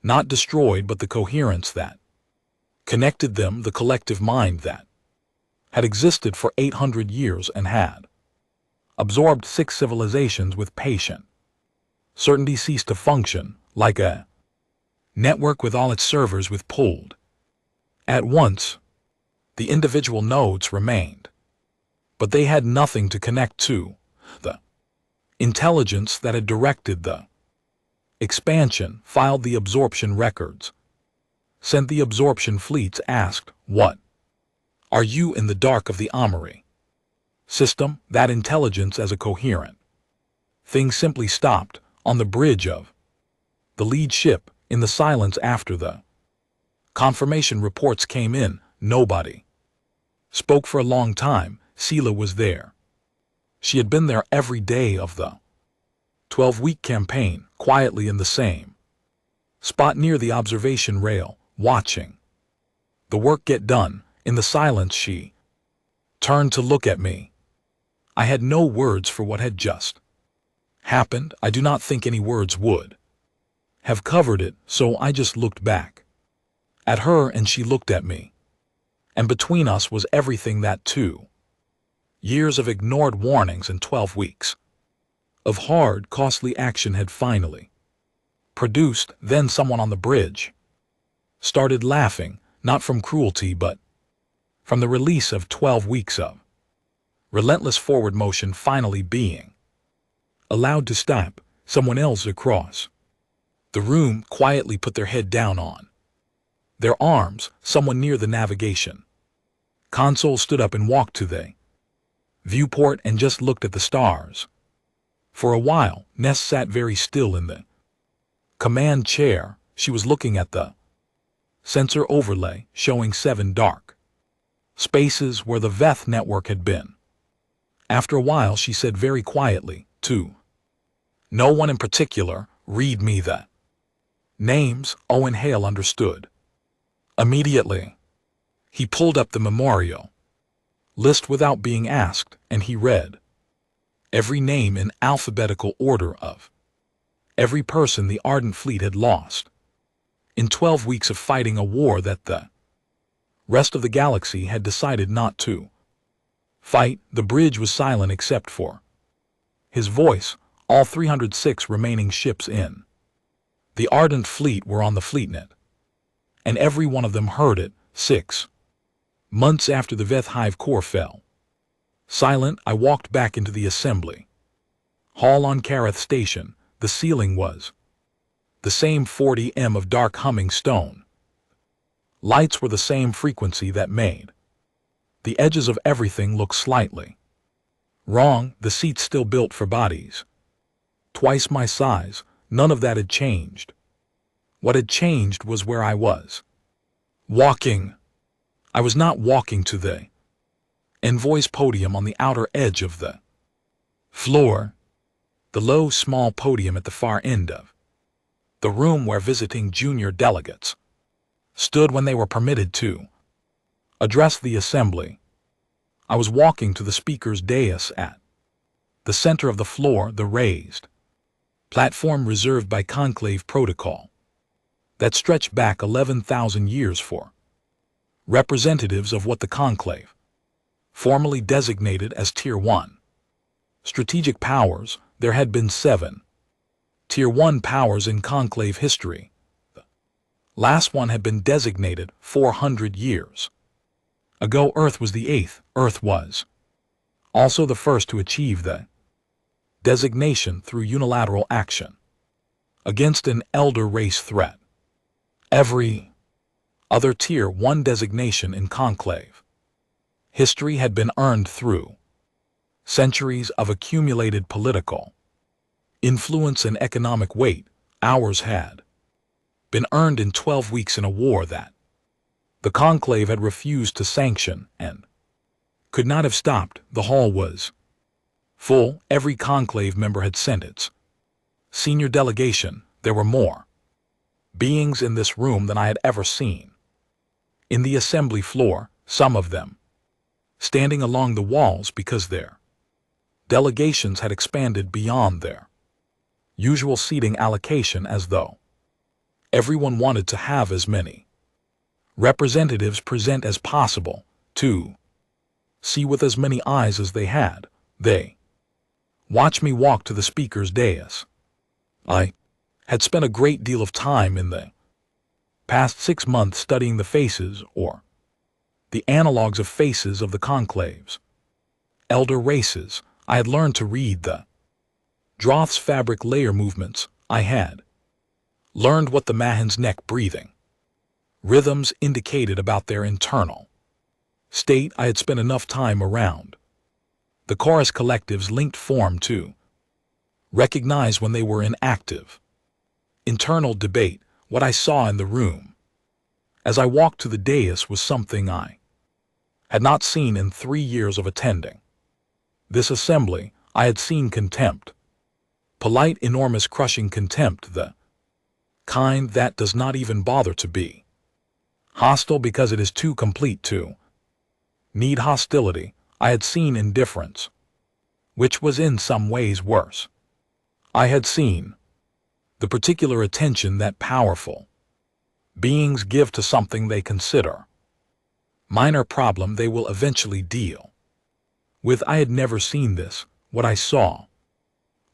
not destroyed, but the coherence that connected them, the collective mind that had existed for 800 years and had absorbed 6 civilizations with patient certainty, ceased to function like a network with all its servers with pulled at once. The individual nodes remained, but they had nothing to connect to. The intelligence that had directed the expansion filed the absorption records, sent the absorption fleets, asked, "What are you in the dark of the Amory system?" That intelligence as a coherent thing simply stopped on the bridge of the lead ship. In the silence after the confirmation reports came in, nobody spoke for a long time. Sela was there. She had been there every day of the 12-week campaign, quietly in the same spot near the observation rail, watching the work get done. In the silence, she turned to look at me. I had no words for what had just happened. I do not think any words would have covered it, so I just looked back at her and she looked at me. And between us was everything that, too Years of ignored warnings and 12 weeks of hard, costly action had finally produced. Then someone on the bridge started laughing, not from cruelty but from the release of 12 weeks of relentless forward motion finally being allowed to stop. Someone else across the room quietly put their head down on their arms. Someone near the navigation console stood up and walked to the viewport and just looked at the stars. For a while, Ness sat very still in the command chair. She was looking at the sensor overlay showing 7 dark spaces where the Veth network had been. After a while, she said very quietly, to no one in particular, read me the names. Owen Hale understood immediately. He pulled up the memorial list without being asked, and he read every name in alphabetical order of every person the Ardent Fleet had lost in 12 weeks of fighting a war that the rest of the galaxy had decided not to fight. The bridge was silent except for his voice. All 306 remaining ships in the Ardent Fleet were on the FleetNet, and every one of them heard it. 6 months after the Veth Hive core fell silent, I walked back into the assembly hall on Kareth Station. The ceiling was the same 40 m of dark humming stone. Lights were the same frequency that made the edges of everything look slightly wrong. The seats still built for bodies twice my size. None of that had changed. What had changed was where I was walking. I was not walking to the Envoy's podium on the outer edge of the floor, the low, small podium at the far end of the room where visiting junior delegates stood when they were permitted to address the assembly. I was walking to the speaker's dais at the center of the floor, the raised platform reserved by conclave protocol that stretched back 11,000 years for representatives of what the conclave formally designated as Tier 1 strategic powers. There had been 7 Tier 1 powers in conclave history. The last one had been designated 400 years ago. Earth was the 8th. Earth was also the first to achieve the designation through unilateral action against an elder race threat. Every other Tier 1 designation in conclave history had been earned through centuries of accumulated political influence and economic weight. Ours had been earned in 12 weeks in a war that the conclave had refused to sanction and could not have stopped. The hall was full. Every conclave member had sent its senior delegation. There were more beings in this room than I had ever seen. In the assembly floor, some of them standing along the walls because their delegations had expanded beyond their usual seating allocation, as though everyone wanted to have as many representatives present as possible to see with as many eyes as they had. They watched me walk to the speaker's dais. I had spent a great deal of time in the past 6 months studying the faces, or the analogs of faces, of the conclave's elder races. I had learned to read the Droth's fabric layer movements. I had learned what the Mahan's neck breathing rhythms indicated about their internal state. I had spent enough time around the chorus collectives linked form to recognize when they were in active internal debate. What I saw in the room as I walked to the dais was something I had not seen in 3 years of attending this assembly. I had seen contempt, polite, enormous, crushing contempt, the kind that does not even bother to be hostile because it is too complete to need hostility. I had seen indifference, which was in some ways worse. I had seen the particular attention that powerful beings give to something they consider minor problem they will eventually deal With I had never seen this, what I saw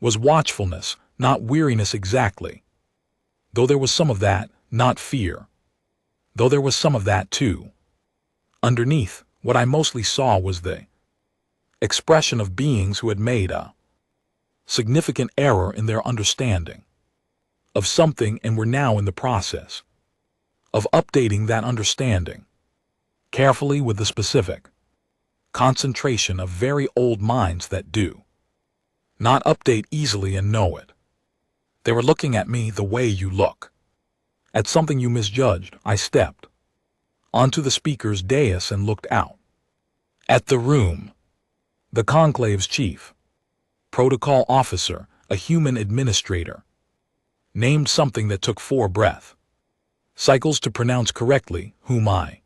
was watchfulness, not weariness exactly. Though there was some of that, not fear. Though there was some of that too. Underneath, what I mostly saw was the expression of beings who had made a significant error in their understanding of something and were now in the process of updating that understanding, carefully with the specific concentration of very old minds that do not update easily and know it. They were looking at me the way you look at something you misjudged. I stepped onto the speaker's dais and looked out at the room. The conclave's chief protocol officer, a human administrator, named something that took 4 breath cycles to pronounce correctly, whom I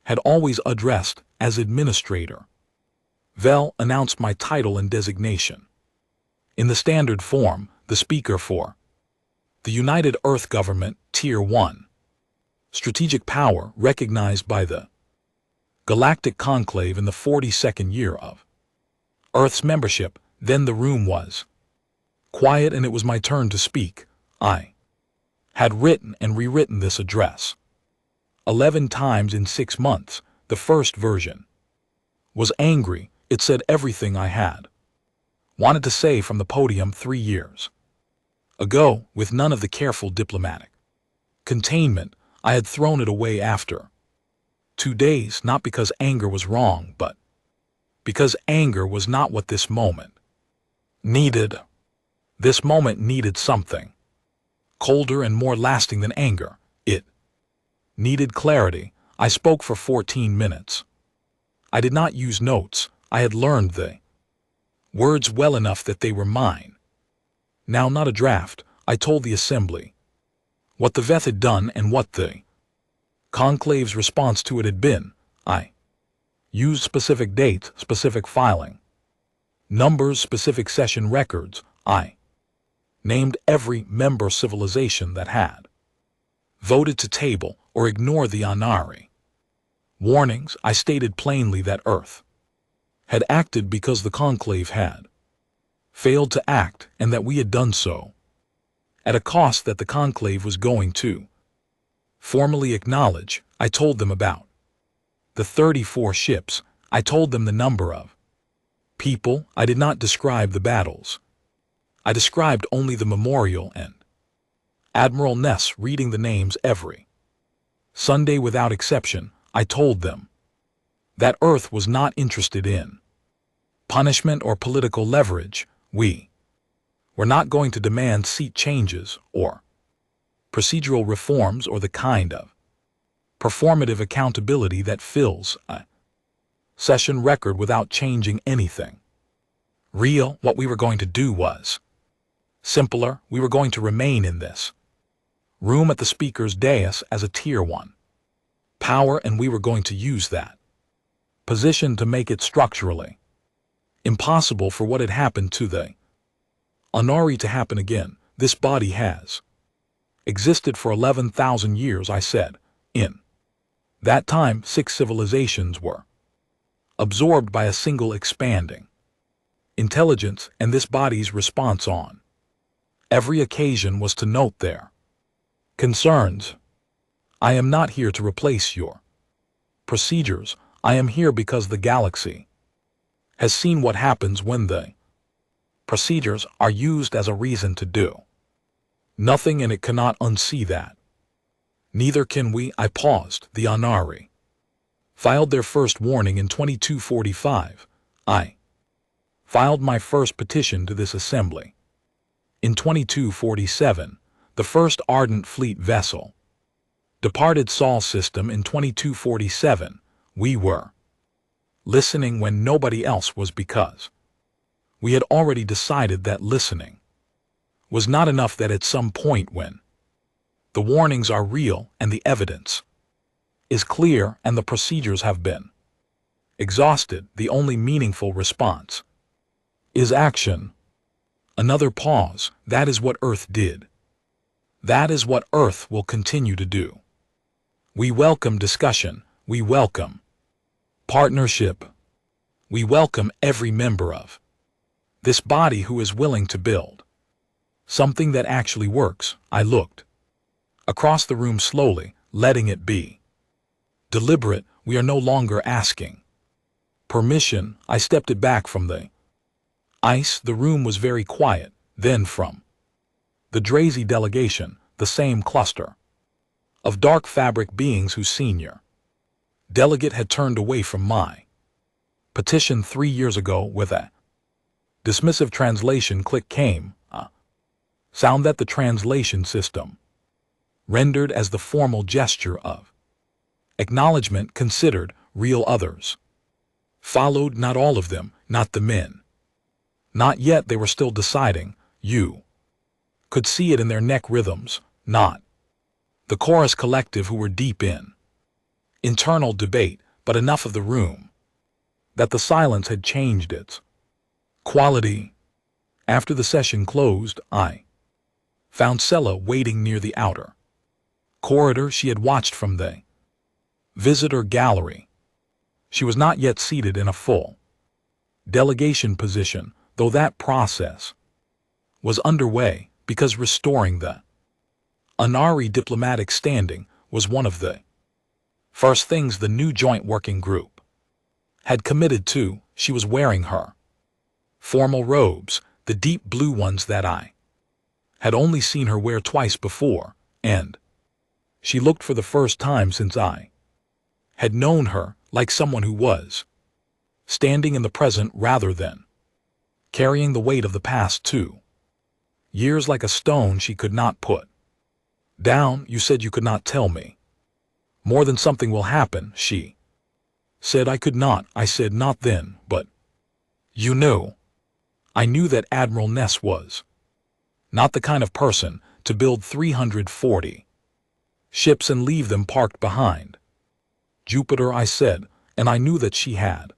had always addressed as administrator. Vel announced my title and designation. In the standard form, the speaker for the United Earth Government, Tier 1. Strategic power recognized by the Galactic Conclave in the 42nd year of Earth's membership. Then the room was quiet and it was my turn to speak. I had written and rewritten this address 11 times in 6 months. The first version was angry. It said everything I had wanted to say from the podium 3 years ago, with none of the careful diplomatic containment. I had thrown it away after 2 days, not because anger was wrong, but because anger was not what this moment needed. This moment needed something colder and more lasting than anger. It needed clarity. I spoke for 14 minutes. I did not use notes. I had learned the words well enough that they were mine. Now, not a draft. I told the assembly what the Veth had done and what the conclave's response to it had been. I used specific dates, specific filing numbers, specific session records. I named every member civilization that had voted to table or ignore the Anari warnings. I stated plainly that Earth had acted because the conclave had failed to act, and that we had done so at a cost that the conclave was going to formally acknowledge. I told them about the 34 ships. I told them the number of people. I did not describe the battles. I described only the memorial and Admiral Ness reading the names every Sunday without exception. I told them that Earth was not interested in punishment or political leverage. We were not going to demand seat changes or procedural reforms or the kind of performative accountability that fills a session record without changing anything real. What we were going to do was simpler. We were going to remain in this room at the speaker's dais as a Tier 1 power, and we were going to use that position to make it structurally impossible for what had happened to the Anari to happen again. This body has existed for 11,000 years, I said. In that time, 6 civilizations were absorbed by a single expanding intelligence, and this body's response on every occasion was to note their concerns. I am not here to replace your procedures. I am here because the galaxy has seen what happens when the procedures are used as a reason to do nothing, and it cannot unsee that. Neither can we. I paused. The Anari filed their first warning in 2245. I filed my first petition to this assembly in 2247. The first Ardent Fleet vessel departed Sol system in 2247. We were listening when nobody else was, because we had already decided that listening was not enough, that at some point when the warnings are real and the evidence is clear and the procedures have been exhausted, the only meaningful response is action. Another pause. That is what Earth did. That is what Earth will continue to do. We welcome discussion. We welcome partnership. We welcome every member of this body who is willing to build something that actually works. I looked across the room slowly, letting it be deliberate. We are no longer asking permission. I stepped it back from the ice. The room was very quiet. Then from the Drazi delegation, the same cluster of dark fabric beings whose senior delegate had turned away from my petition 3 years ago with a dismissive translation click came, a sound that the translation system rendered as the formal gesture of acknowledgement. Considered real. Others followed, not all of them, not the men. Not yet. They were still deciding. You could see it in their neck rhythms, not the chorus collective who were deep in internal debate, but enough of the room that the silence had changed its quality. After the session closed, I found Sela waiting near the outer corridor. She had watched from the visitor gallery. She was not yet seated in a full delegation position, though that process was underway, because restoring the Anari diplomatic standing was one of the first things the new joint working group had committed to. She was wearing her formal robes, the deep blue ones that I had only seen her wear twice before, and she looked for the first time since I had known her like someone who was standing in the present rather than carrying the weight of the past 2 years like a stone she could not put down. You said you could not tell me more than something will happen, she said. I could not. I said not then, but you knew. I knew that Admiral Ness was not the kind of person to build 340 ships and leave them parked behind Jupiter, I said, and I knew that she had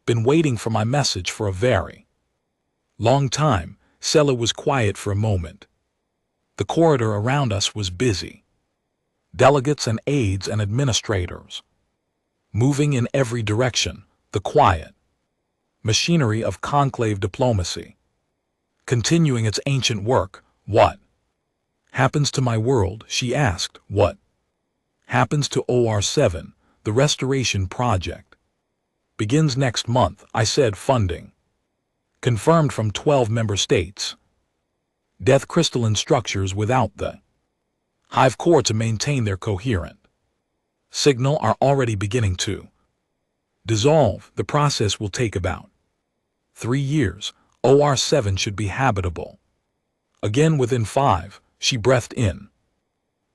been waiting for my message for a very long time. Sela was quiet for a moment. The corridor around us was busy. Delegates and aides and administrators moving in every direction, the quiet machinery of conclave diplomacy continuing its ancient work. What happens to my world? She asked. What happens to OR7? The restoration project begins next month, I said. Funding confirmed from 12 member states. Death crystalline structures without the hive core to maintain their coherent signal are already beginning to dissolve. The process will take about 3 years. OR7 should be habitable again within 5. She breathed in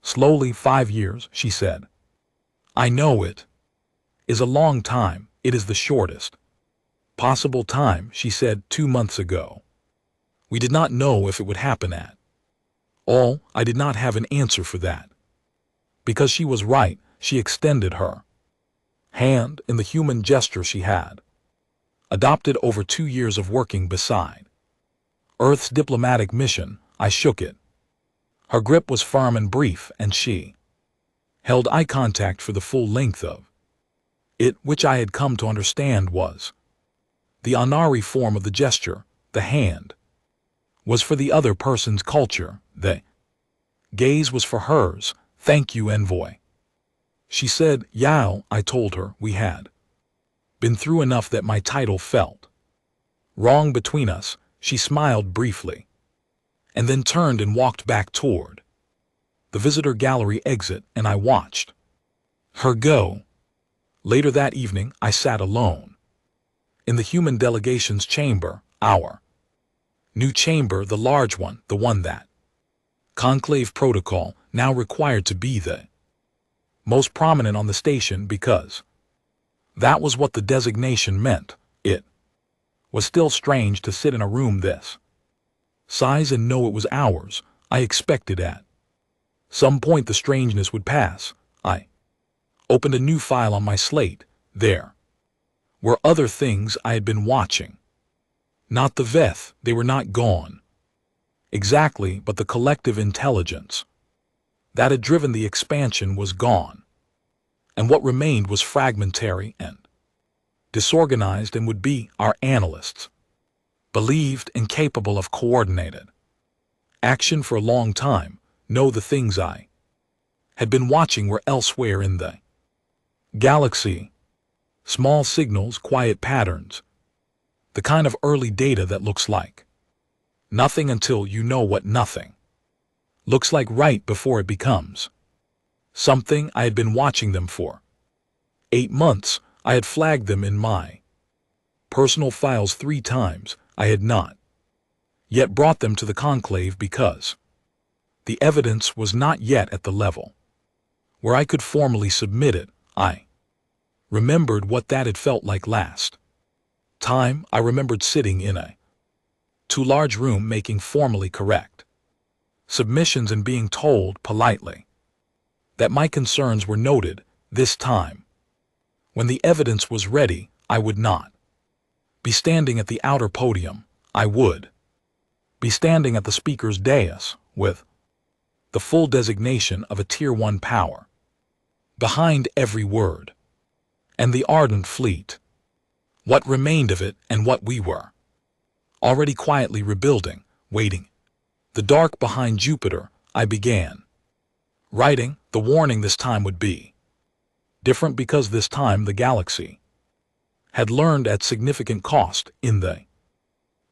slowly. 5 years, she said. I know it is a long time. It is the shortest possible time, she said. 2 months ago, we did not know if it would happen at all. I did not have an answer for that. Because she was right, she extended her hand in the human gesture she had adopted over 2 years of working beside Earth's diplomatic mission. I shook it. Her grip was firm and brief, and she held eye contact for the full length of it, which I had come to understand was the Anari form of the gesture. The hand was for the other person's culture. The gaze was for hers. Thank you, envoy, she said. Yao, I told her, we had been through enough that my title felt wrong between us. She smiled briefly and then turned and walked back toward the visitor gallery exit, and I watched her go. Later that evening, I sat alone in the human delegation's chamber, our new chamber, the large one, the one that conclave protocol now required to be the most prominent on the station, because that was what the designation meant. It was still strange to sit in a room this size and know it was ours. I expected at some point the strangeness would pass. I opened a new file on my slate. There were other things I had been watching. Not the Veth, they were not gone exactly, but the collective intelligence that had driven the expansion was gone, and what remained was fragmentary and disorganized and would be our analysts, believed incapable of coordinated action for a long time, know the things I had been watching were elsewhere in the galaxy. Small signals, quiet patterns, the kind of early data that looks like nothing until you know what nothing looks like right before it becomes something. I had been watching them for 8 months. I had flagged them in my personal files 3 times. I had not yet brought them to the conclave because the evidence was not yet at the level where I could formally submit it. I remembered what that had felt like last time. I remembered sitting in a too large room making formally correct submissions and being told politely that my concerns were noted. This time, when the evidence was ready, I would not be standing at the outer podium. I would be standing at the speaker's dais with the full designation of a Tier 1 power behind every word, and the ardent fleet, what remained of it and what we were already quietly rebuilding, waiting. The dark behind Jupiter. I began writing. The warning this time would be different because this time the galaxy had learned at significant cost, in the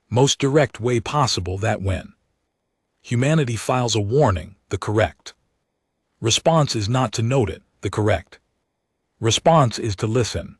most direct way possible, that when humanity files a warning, the correct response is not to note it. The correct response is to listen.